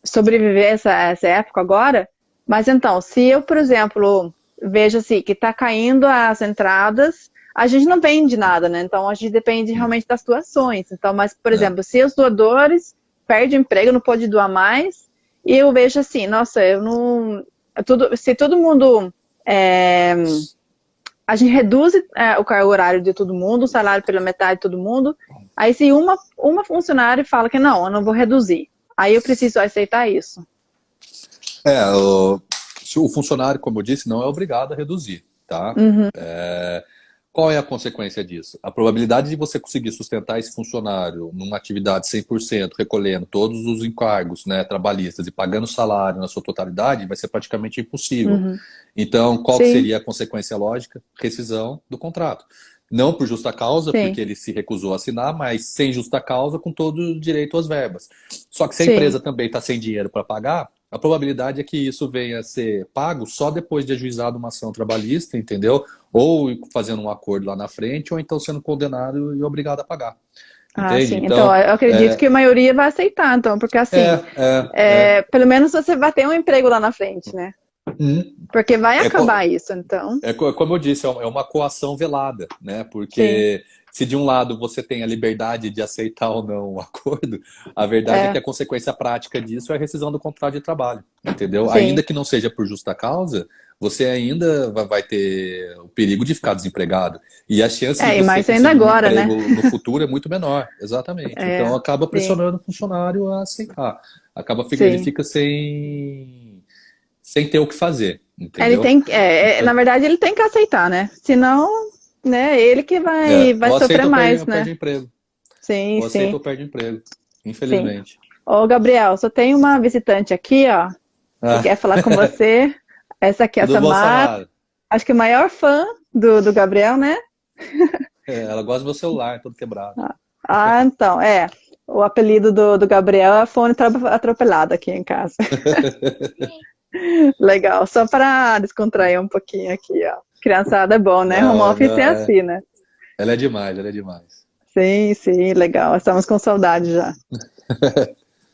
sobreviver essa época agora. Mas então, se eu, por exemplo, vejo assim que está caindo as entradas, a gente não vende nada, né? Então, a gente depende realmente das doações. Então, mas, por É. exemplo, se os doadores perdem o emprego, não pode doar mais, e eu vejo assim, nossa, eu não. Se todo mundo. A gente reduz o cargo horário de todo mundo, o salário pela metade de todo mundo. Aí, se uma funcionária fala que não, eu não vou reduzir. Aí eu preciso aceitar isso. O funcionário, como eu disse, não é obrigado a reduzir, tá? Uhum, Qual é a consequência disso? A probabilidade de você conseguir sustentar esse funcionário numa atividade 100%, recolhendo todos os encargos, né, trabalhistas e pagando salário na sua totalidade, vai ser praticamente impossível. uhum. Então, qual que Sim, seria a consequência lógica? Rescisão do contrato. Não por justa causa, sim, porque ele se recusou a assinar, mas sem justa causa, com todo o direito às verbas. Só que se a sim. empresa também está sem dinheiro para pagar, a probabilidade é que isso venha a ser pago só depois de ajuizado uma ação trabalhista, entendeu? Ou fazendo um acordo lá na frente, ou então sendo condenado e obrigado a pagar. Ah, Entende? sim. Então, Então, eu acredito que a maioria vai aceitar, então, porque é, assim, é. pelo menos você vai ter um emprego lá na frente, né? Hum, Porque vai é, acabar isso, então. como eu disse, é uma coação velada, né? Sim, Porque se de um lado você tem a liberdade de aceitar ou não o acordo, a verdade é que é, a consequência prática disso é a rescisão do contrato de trabalho, entendeu? Ainda sim. que não seja por justa causa, você ainda vai ter o perigo de ficar desempregado. E a chance de E você mais ainda conseguir um agora, né? emprego no futuro é muito menor, exatamente. Então É, acaba sim, pressionando o funcionário a aceitar. Ele sim. fica sem ter o que fazer, Ele entendeu? tem, Então, na verdade, ele tem que aceitar, né? Senão, né, ele que vai ou sofrer aceita mais, ou né? perde o emprego. Sim, Ou aceita sim, ou perde o emprego. sim. Infelizmente. Ô, Gabriel, só tem uma visitante aqui, ó, que Ah, quer falar com você. Essa aqui é a tudo bom, Samara. Samara? Acho que o maior fã do Gabriel, né? Ela gosta do meu celular, todo quebrado. Ah, então, o apelido do Gabriel é fone atropelado aqui em casa. Legal, só para descontrair um pouquinho aqui, ó. Criançada é bom, né? Home Não, office não, é assim, né? ela é demais, ela é demais. Sim, sim, legal. Estamos com saudade já.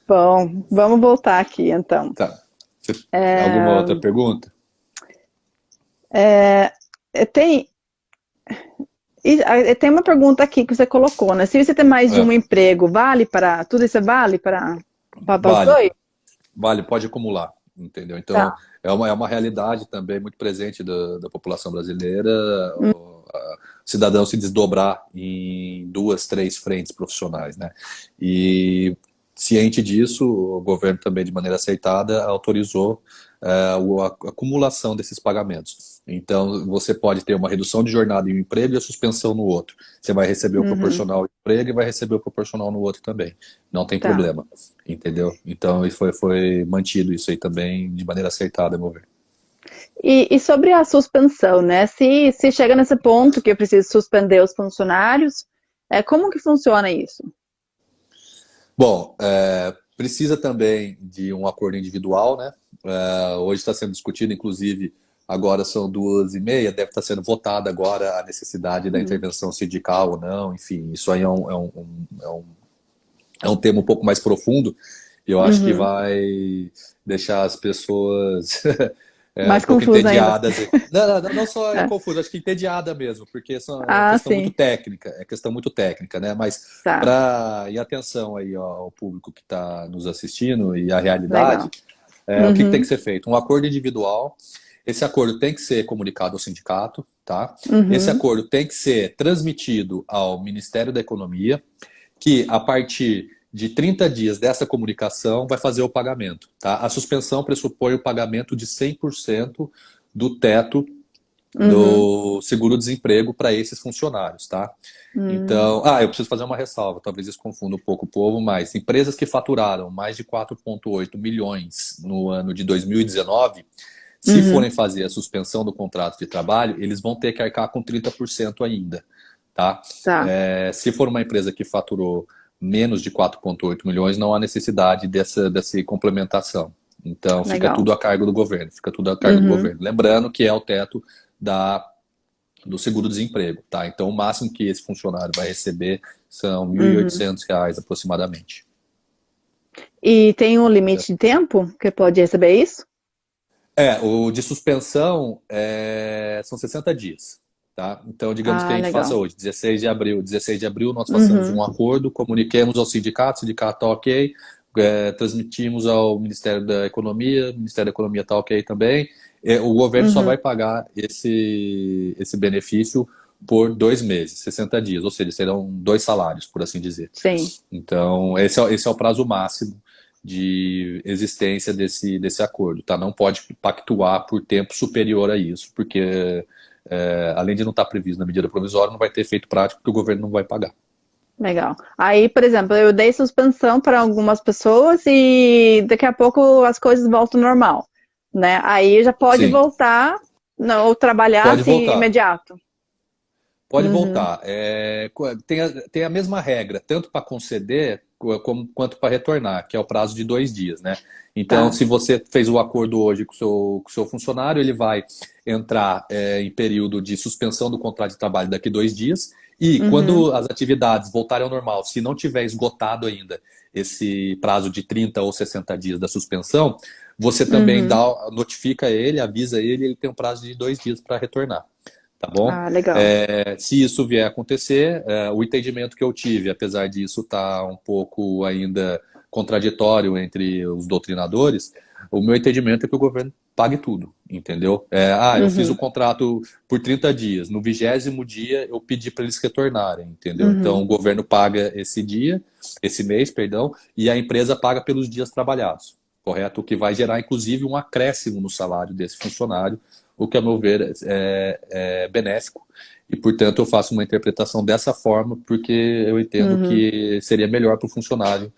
Bom, vamos voltar aqui então. Tá. Alguma outra pergunta? Tem, tem uma pergunta aqui que você colocou, né? Se você tem mais de um Ah, emprego, vale para. Tudo isso vale para os vale, dois? vale, pode acumular, entendeu? Então, Tá. é uma realidade também muito presente da população brasileira, o cidadão se desdobrar em duas, três frentes profissionais, né? E ciente disso, o governo também, de maneira aceitada, autorizou a acumulação desses pagamentos. Então, você pode ter uma redução de jornada em um emprego e a suspensão no outro. Você vai receber o Uhum, proporcional no emprego e vai receber o proporcional no outro também. Não tem tá. problema, entendeu? Então, foi mantido isso aí também de maneira aceitada, a meu ver. E sobre a suspensão, né? Se chega nesse ponto que eu preciso suspender os funcionários, como que funciona isso? Bom, precisa também de um acordo individual, né? Hoje está sendo discutido, inclusive, agora são 2h30, deve estar sendo votada agora a necessidade da Hum, intervenção sindical ou não, enfim, isso aí é um tema um pouco mais profundo e eu acho que Uhum. vai deixar as pessoas um Mais pouco confuso ainda. entediadas. Não só é É. confuso, acho que entediada mesmo, porque é Ah, questão muito sim. técnica, é questão muito técnica, né? Mas Tá. e atenção aí ó, ao público que está nos assistindo e à realidade, Legal. o que tem que Uhum. ser feito? Um acordo individual. Esse acordo tem que ser comunicado ao sindicato, tá? Esse Uhum. acordo tem que ser transmitido ao Ministério da Economia, que a partir de 30 dias dessa comunicação vai fazer o pagamento. Tá? A suspensão pressupõe o pagamento de 100% do teto Uhum. do seguro-desemprego para esses funcionários. Tá? Uhum. Então, eu preciso fazer uma ressalva, talvez isso confunda um pouco o povo, mas empresas que faturaram mais de 4,8 milhões no ano de 2019, Se forem fazer a suspensão do contrato de trabalho, eles vão ter que arcar com 30% ainda, tá? Tá. Se for uma empresa que faturou menos de 4,8 milhões, não há necessidade dessa complementação. Então, fica Legal. tudo a cargo do governo, do governo. Lembrando que é o teto do seguro-desemprego, tá? Então, o máximo que esse funcionário vai receber são R$ 1.800 aproximadamente. E tem um limite de tempo que pode receber isso? O de suspensão são 60 dias, tá? Então, digamos que a gente legal. faça hoje, 16 de abril. 16 de abril nós façamos um acordo, comuniquemos ao sindicato, o sindicato está ok, transmitimos ao Ministério da Economia, o Ministério da Economia está ok também. O governo só vai pagar esse benefício por 2 meses, 60 dias, ou seja, serão 2 salários, por assim dizer. Sim. Então, esse é o prazo máximo de existência desse acordo, tá? Não pode pactuar por tempo superior a isso, porque além de não estar previsto na medida provisória, não vai ter efeito prático porque o governo não vai pagar. Legal. Aí, por exemplo, eu dei suspensão para algumas pessoas e daqui a pouco as coisas voltam ao normal, né? Aí já pode Sim. voltar, ou trabalhar Pode assim, voltar. imediato. Pode voltar. Tem a mesma regra, tanto para conceder quanto para retornar, que é o prazo de 2 dias, né? Então, se você fez o acordo hoje com o seu funcionário, ele vai entrar em período de suspensão do contrato de trabalho daqui 2 dias. E quando as atividades voltarem ao normal, se não tiver esgotado ainda esse prazo de 30 ou 60 dias da suspensão, você também notifica ele, avisa ele tem um prazo de 2 dias para retornar. Tá bom? Legal. Se isso vier a acontecer, o entendimento que eu tive, apesar disso estar um pouco ainda contraditório entre os doutrinadores, o meu entendimento é que o governo pague tudo, entendeu? Eu fiz o contrato por 30 dias, no 20º dia eu pedi para eles retornarem, entendeu? Então o governo paga esse mês, perdão, e a empresa paga pelos dias trabalhados, correto? O que vai gerar, inclusive, um acréscimo no salário desse funcionário, o que, a meu ver, é benéfico. E, portanto, eu faço uma interpretação dessa forma, porque eu entendo que seria melhor para o funcionário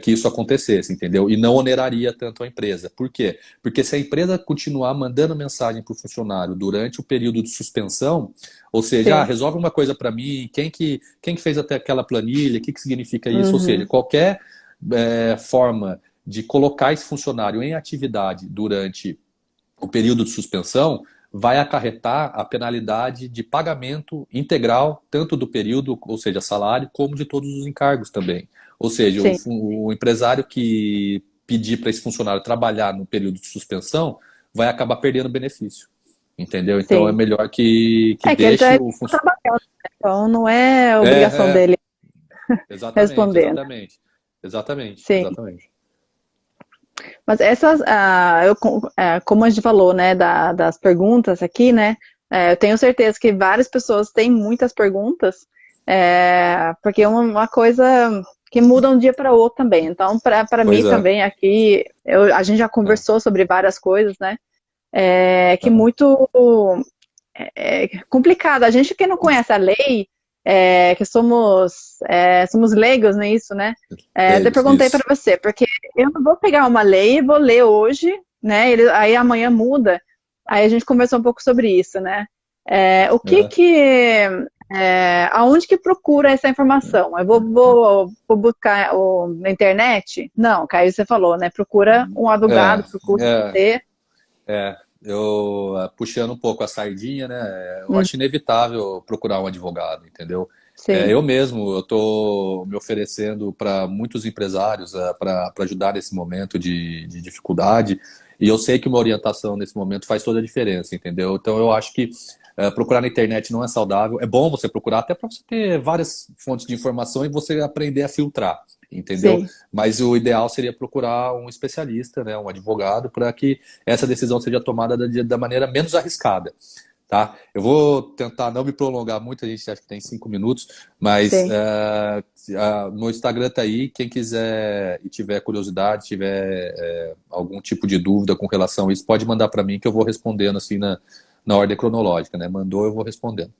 que isso acontecesse, entendeu? E não oneraria tanto a empresa. Por quê? Porque se a empresa continuar mandando mensagem para o funcionário durante o período de suspensão, ou seja, resolve uma coisa para mim, quem que fez até aquela planilha, o que significa isso? Ou seja, qualquer forma de colocar esse funcionário em atividade durante o período de suspensão vai acarretar a penalidade de pagamento integral, tanto do período, ou seja, salário, como de todos os encargos também. Ou seja, o empresário que pedir para esse funcionário trabalhar no período de suspensão vai acabar perdendo benefício. Entendeu? Então é melhor que deixe ele o funcionário. Então não é obrigação dele responder. Exatamente. Mas essas, como a gente falou, né, das perguntas aqui, né, eu tenho certeza que várias pessoas têm muitas perguntas, porque é uma coisa que muda um dia para o outro também. Então, para mim também aqui, a gente já conversou sobre várias coisas, né, que muito complicado. A gente que não conhece a lei, que somos leigos nisso, né? Eu perguntei para você, porque eu não vou pegar uma lei e vou ler hoje, né? Aí amanhã muda. Aí a gente conversou um pouco sobre isso, né? Aonde que procura essa informação? Eu vou buscar na internet? Não, Caio, você falou, né? Procura um advogado, procura você. Eu puxando um pouco a sardinha, né? Eu acho inevitável procurar um advogado, entendeu? Eu mesmo, eu estou me oferecendo para muitos empresários para ajudar nesse momento de dificuldade, e eu sei que uma orientação nesse momento faz toda a diferença, entendeu? Então eu acho que procurar na internet não é saudável. É bom você procurar até para você ter várias fontes de informação e você aprender a filtrar, entendeu? Mas o ideal seria procurar um especialista, né, um advogado, para que essa decisão seja tomada da maneira menos arriscada. Tá? Eu vou tentar não me prolongar muito, a gente acha que tem 5 minutos, mas no Instagram tá aí, quem quiser e tiver curiosidade, tiver algum tipo de dúvida com relação a isso, pode mandar para mim que eu vou respondendo assim na ordem cronológica, né? Mandou, eu vou respondendo.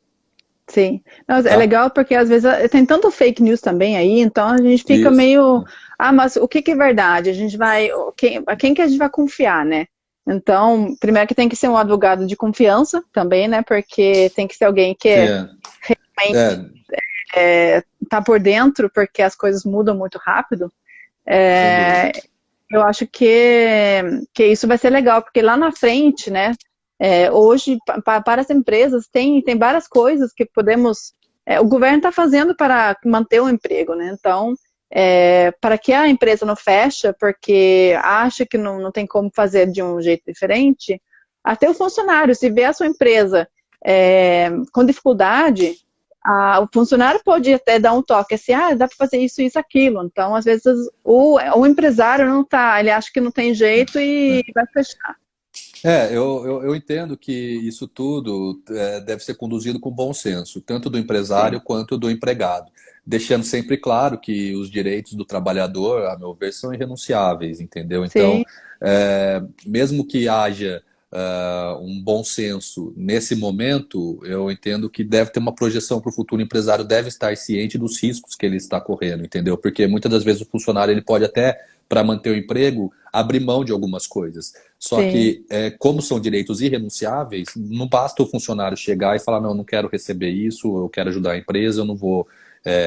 Sim. Não, é legal porque às vezes tem tanto fake news também aí, então a gente fica meio... mas o que é verdade? A gente vai... A quem que a gente vai confiar, né? Então, primeiro que tem que ser um advogado de confiança também, né? Porque tem que ser alguém que Sim, realmente é, tá por dentro, porque as coisas mudam muito rápido. sem dúvida. É, eu acho que isso vai ser legal, porque lá na frente, né? Hoje, para as empresas, tem várias coisas que podemos. O governo está fazendo para manter o emprego, né? Então, para que a empresa não feche, porque acha que não tem como fazer de um jeito diferente, até o funcionário, se vê a sua empresa com dificuldade, o funcionário pode até dar um toque assim, dá para fazer isso, isso, aquilo. Então, às vezes, o empresário não tá, ele acha que não tem jeito e vai fechar. Eu entendo que isso tudo deve ser conduzido com bom senso, tanto do empresário Sim, quanto do empregado, deixando sempre claro que os direitos do trabalhador, a meu ver, são irrenunciáveis, entendeu? Então, sim, mesmo que haja um bom senso nesse momento, eu entendo que deve ter uma projeção para o futuro. O empresário deve estar ciente dos riscos que ele está correndo, entendeu? Porque muitas das vezes o funcionário ele pode até, para manter o emprego, abrir mão de algumas coisas. Só sim. que, como são direitos irrenunciáveis, não basta o funcionário chegar e falar, não, eu não quero receber isso, eu quero ajudar a empresa, eu não vou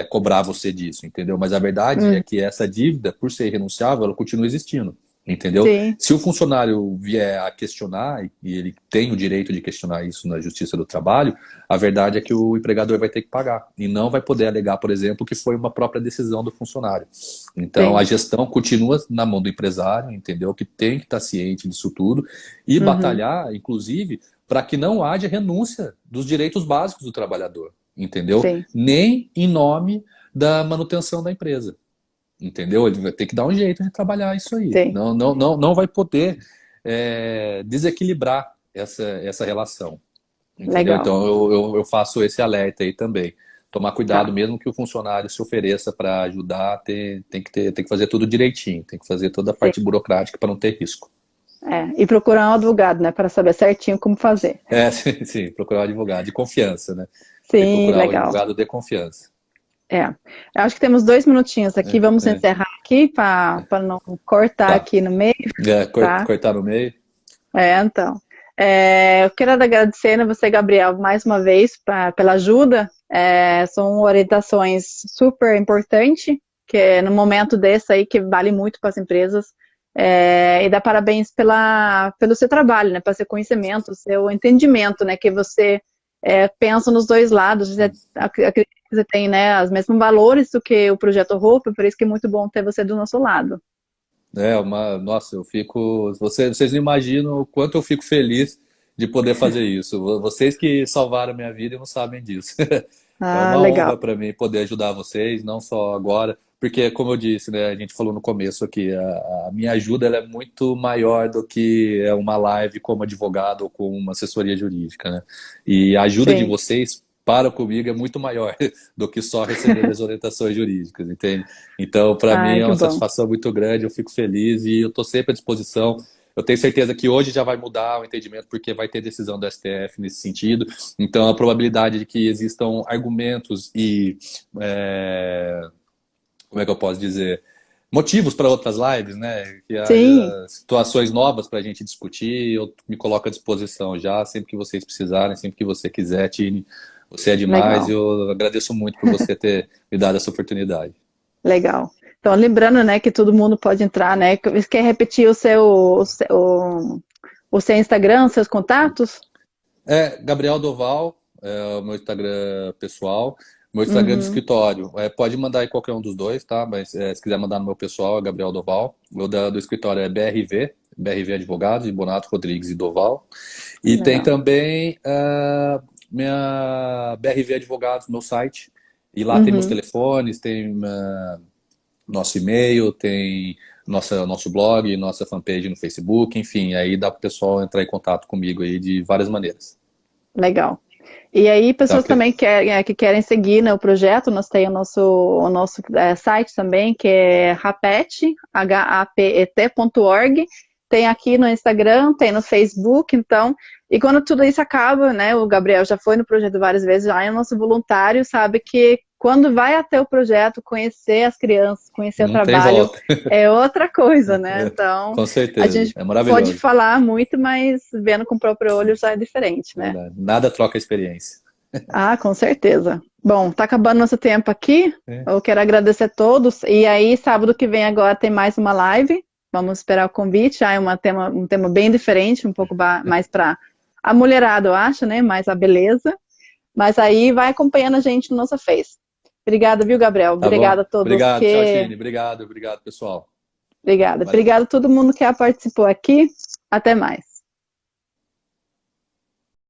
cobrar você disso, entendeu? Mas a verdade é Hum, que essa dívida, por ser irrenunciável, ela continua existindo, entendeu? sim, Se o funcionário vier a questionar, e ele tem o direito de questionar isso na Justiça do Trabalho, a verdade é que o empregador vai ter que pagar, e não vai poder alegar, por exemplo, que foi uma própria decisão do funcionário. Então, a sim. gestão continua na mão do empresário, entendeu? Que tem que estar ciente disso tudo e Uhum, batalhar, inclusive, para que não haja renúncia dos direitos básicos do trabalhador, entendeu? sim, Nem em nome da manutenção da empresa, entendeu? Ele vai ter que dar um jeito de trabalhar isso aí. sim. Não vai poder desequilibrar essa relação, entendeu? Legal. Então, eu faço esse alerta aí também. Tomar cuidado, Tá. mesmo que o funcionário se ofereça para ajudar, tem que fazer tudo direitinho, tem que fazer toda a Sim. parte burocrática para não ter risco. E procurar um advogado, né, para saber certinho como fazer. Sim, sim, procurar um advogado de confiança, né? Tem que Sim, procurar um legal. advogado de confiança. É. Eu acho que temos 2 minutinhos aqui. Vamos É, encerrar aqui para não cortar tá. aqui no meio, tá? Cortar no meio. Então. Eu quero agradecer a você, Gabriel, mais uma vez pela ajuda. São orientações super importantes, que no momento desse aí, que vale muito para as empresas. E dar parabéns pelo seu trabalho, né? Pelo seu conhecimento, seu entendimento, né? Que você pensa nos dois lados. Você acredito que você tem, né, os mesmos valores do que o Projeto Hope, por isso que é muito bom ter você do nosso lado. Nossa, eu fico. Vocês não imaginam o quanto eu fico feliz de poder fazer isso. Vocês que salvaram a minha vida e não sabem disso. É Ah, uma legal. honra para mim poder ajudar vocês, não só agora, porque, como eu disse, né, a gente falou no começo aqui, a minha ajuda ela é muito maior do que uma live como advogado ou com uma assessoria jurídica, né? E a ajuda de Sim. vocês para comigo é muito maior do que só receber minhas orientações jurídicas, entende? Então, para mim Ai, é que uma bom. satisfação muito grande, eu fico feliz e eu estou sempre à disposição. Eu tenho certeza que hoje já vai mudar o entendimento, porque vai ter decisão do STF nesse sentido. Então, a probabilidade de que existam argumentos e, como é que eu posso dizer, motivos para outras lives, né? Que Sim. haja situações novas para a gente discutir, eu me coloco à disposição já, sempre que vocês precisarem, sempre que você quiser, Tine. Você é demais e Legal. eu agradeço muito por você ter me dado essa oportunidade. Legal. Então, lembrando, né, que todo mundo pode entrar, né? Quer repetir o seu Instagram, seus contatos? Gabriel Doval, é o meu Instagram pessoal. Meu Instagram de Uhum. escritório, pode mandar aí qualquer um dos dois, tá? Mas se quiser mandar no meu pessoal, é Gabriel Doval. O do escritório é BRV Advogados, de Bonato Rodrigues e Doval. E tem Legal. também minha BRV Advogados, meu site. E lá tem meus Uhum. telefones, tem nosso e-mail, tem nosso blog, nossa fanpage no Facebook, enfim, aí dá para o pessoal entrar em contato comigo aí de várias maneiras. Legal. E aí, Tá pessoas ok? também que querem seguir, né, o projeto, nós temos o nosso site também, que é rapet, hapet.org. tem aqui no Instagram, tem no Facebook, então, e quando tudo isso acaba, né, o Gabriel já foi no projeto várias vezes, já é nosso voluntário, sabe que quando vai até o projeto, conhecer as crianças, conhecer o Não tem trabalho, volta. é outra coisa, né? Então, Com a certeza. gente É pode maravilhoso. falar muito, mas vendo com o próprio olho já é diferente, né? Verdade. Nada troca a experiência. Ah, com certeza. Bom, tá acabando nosso tempo aqui. É. Eu quero agradecer a todos. E aí, sábado que vem agora tem mais uma live. Vamos esperar o convite. Já é um tema bem diferente, um pouco mais para a mulherada, eu acho, né? Mais a beleza. Mas aí vai acompanhando a gente no nosso Face. Obrigada, viu, Gabriel? Tá bom? Obrigada a todos Obrigado. Tchau, que. Chine. Obrigado, pessoal. Obrigada. Valeu. Obrigada a todo mundo que participou aqui. Até mais.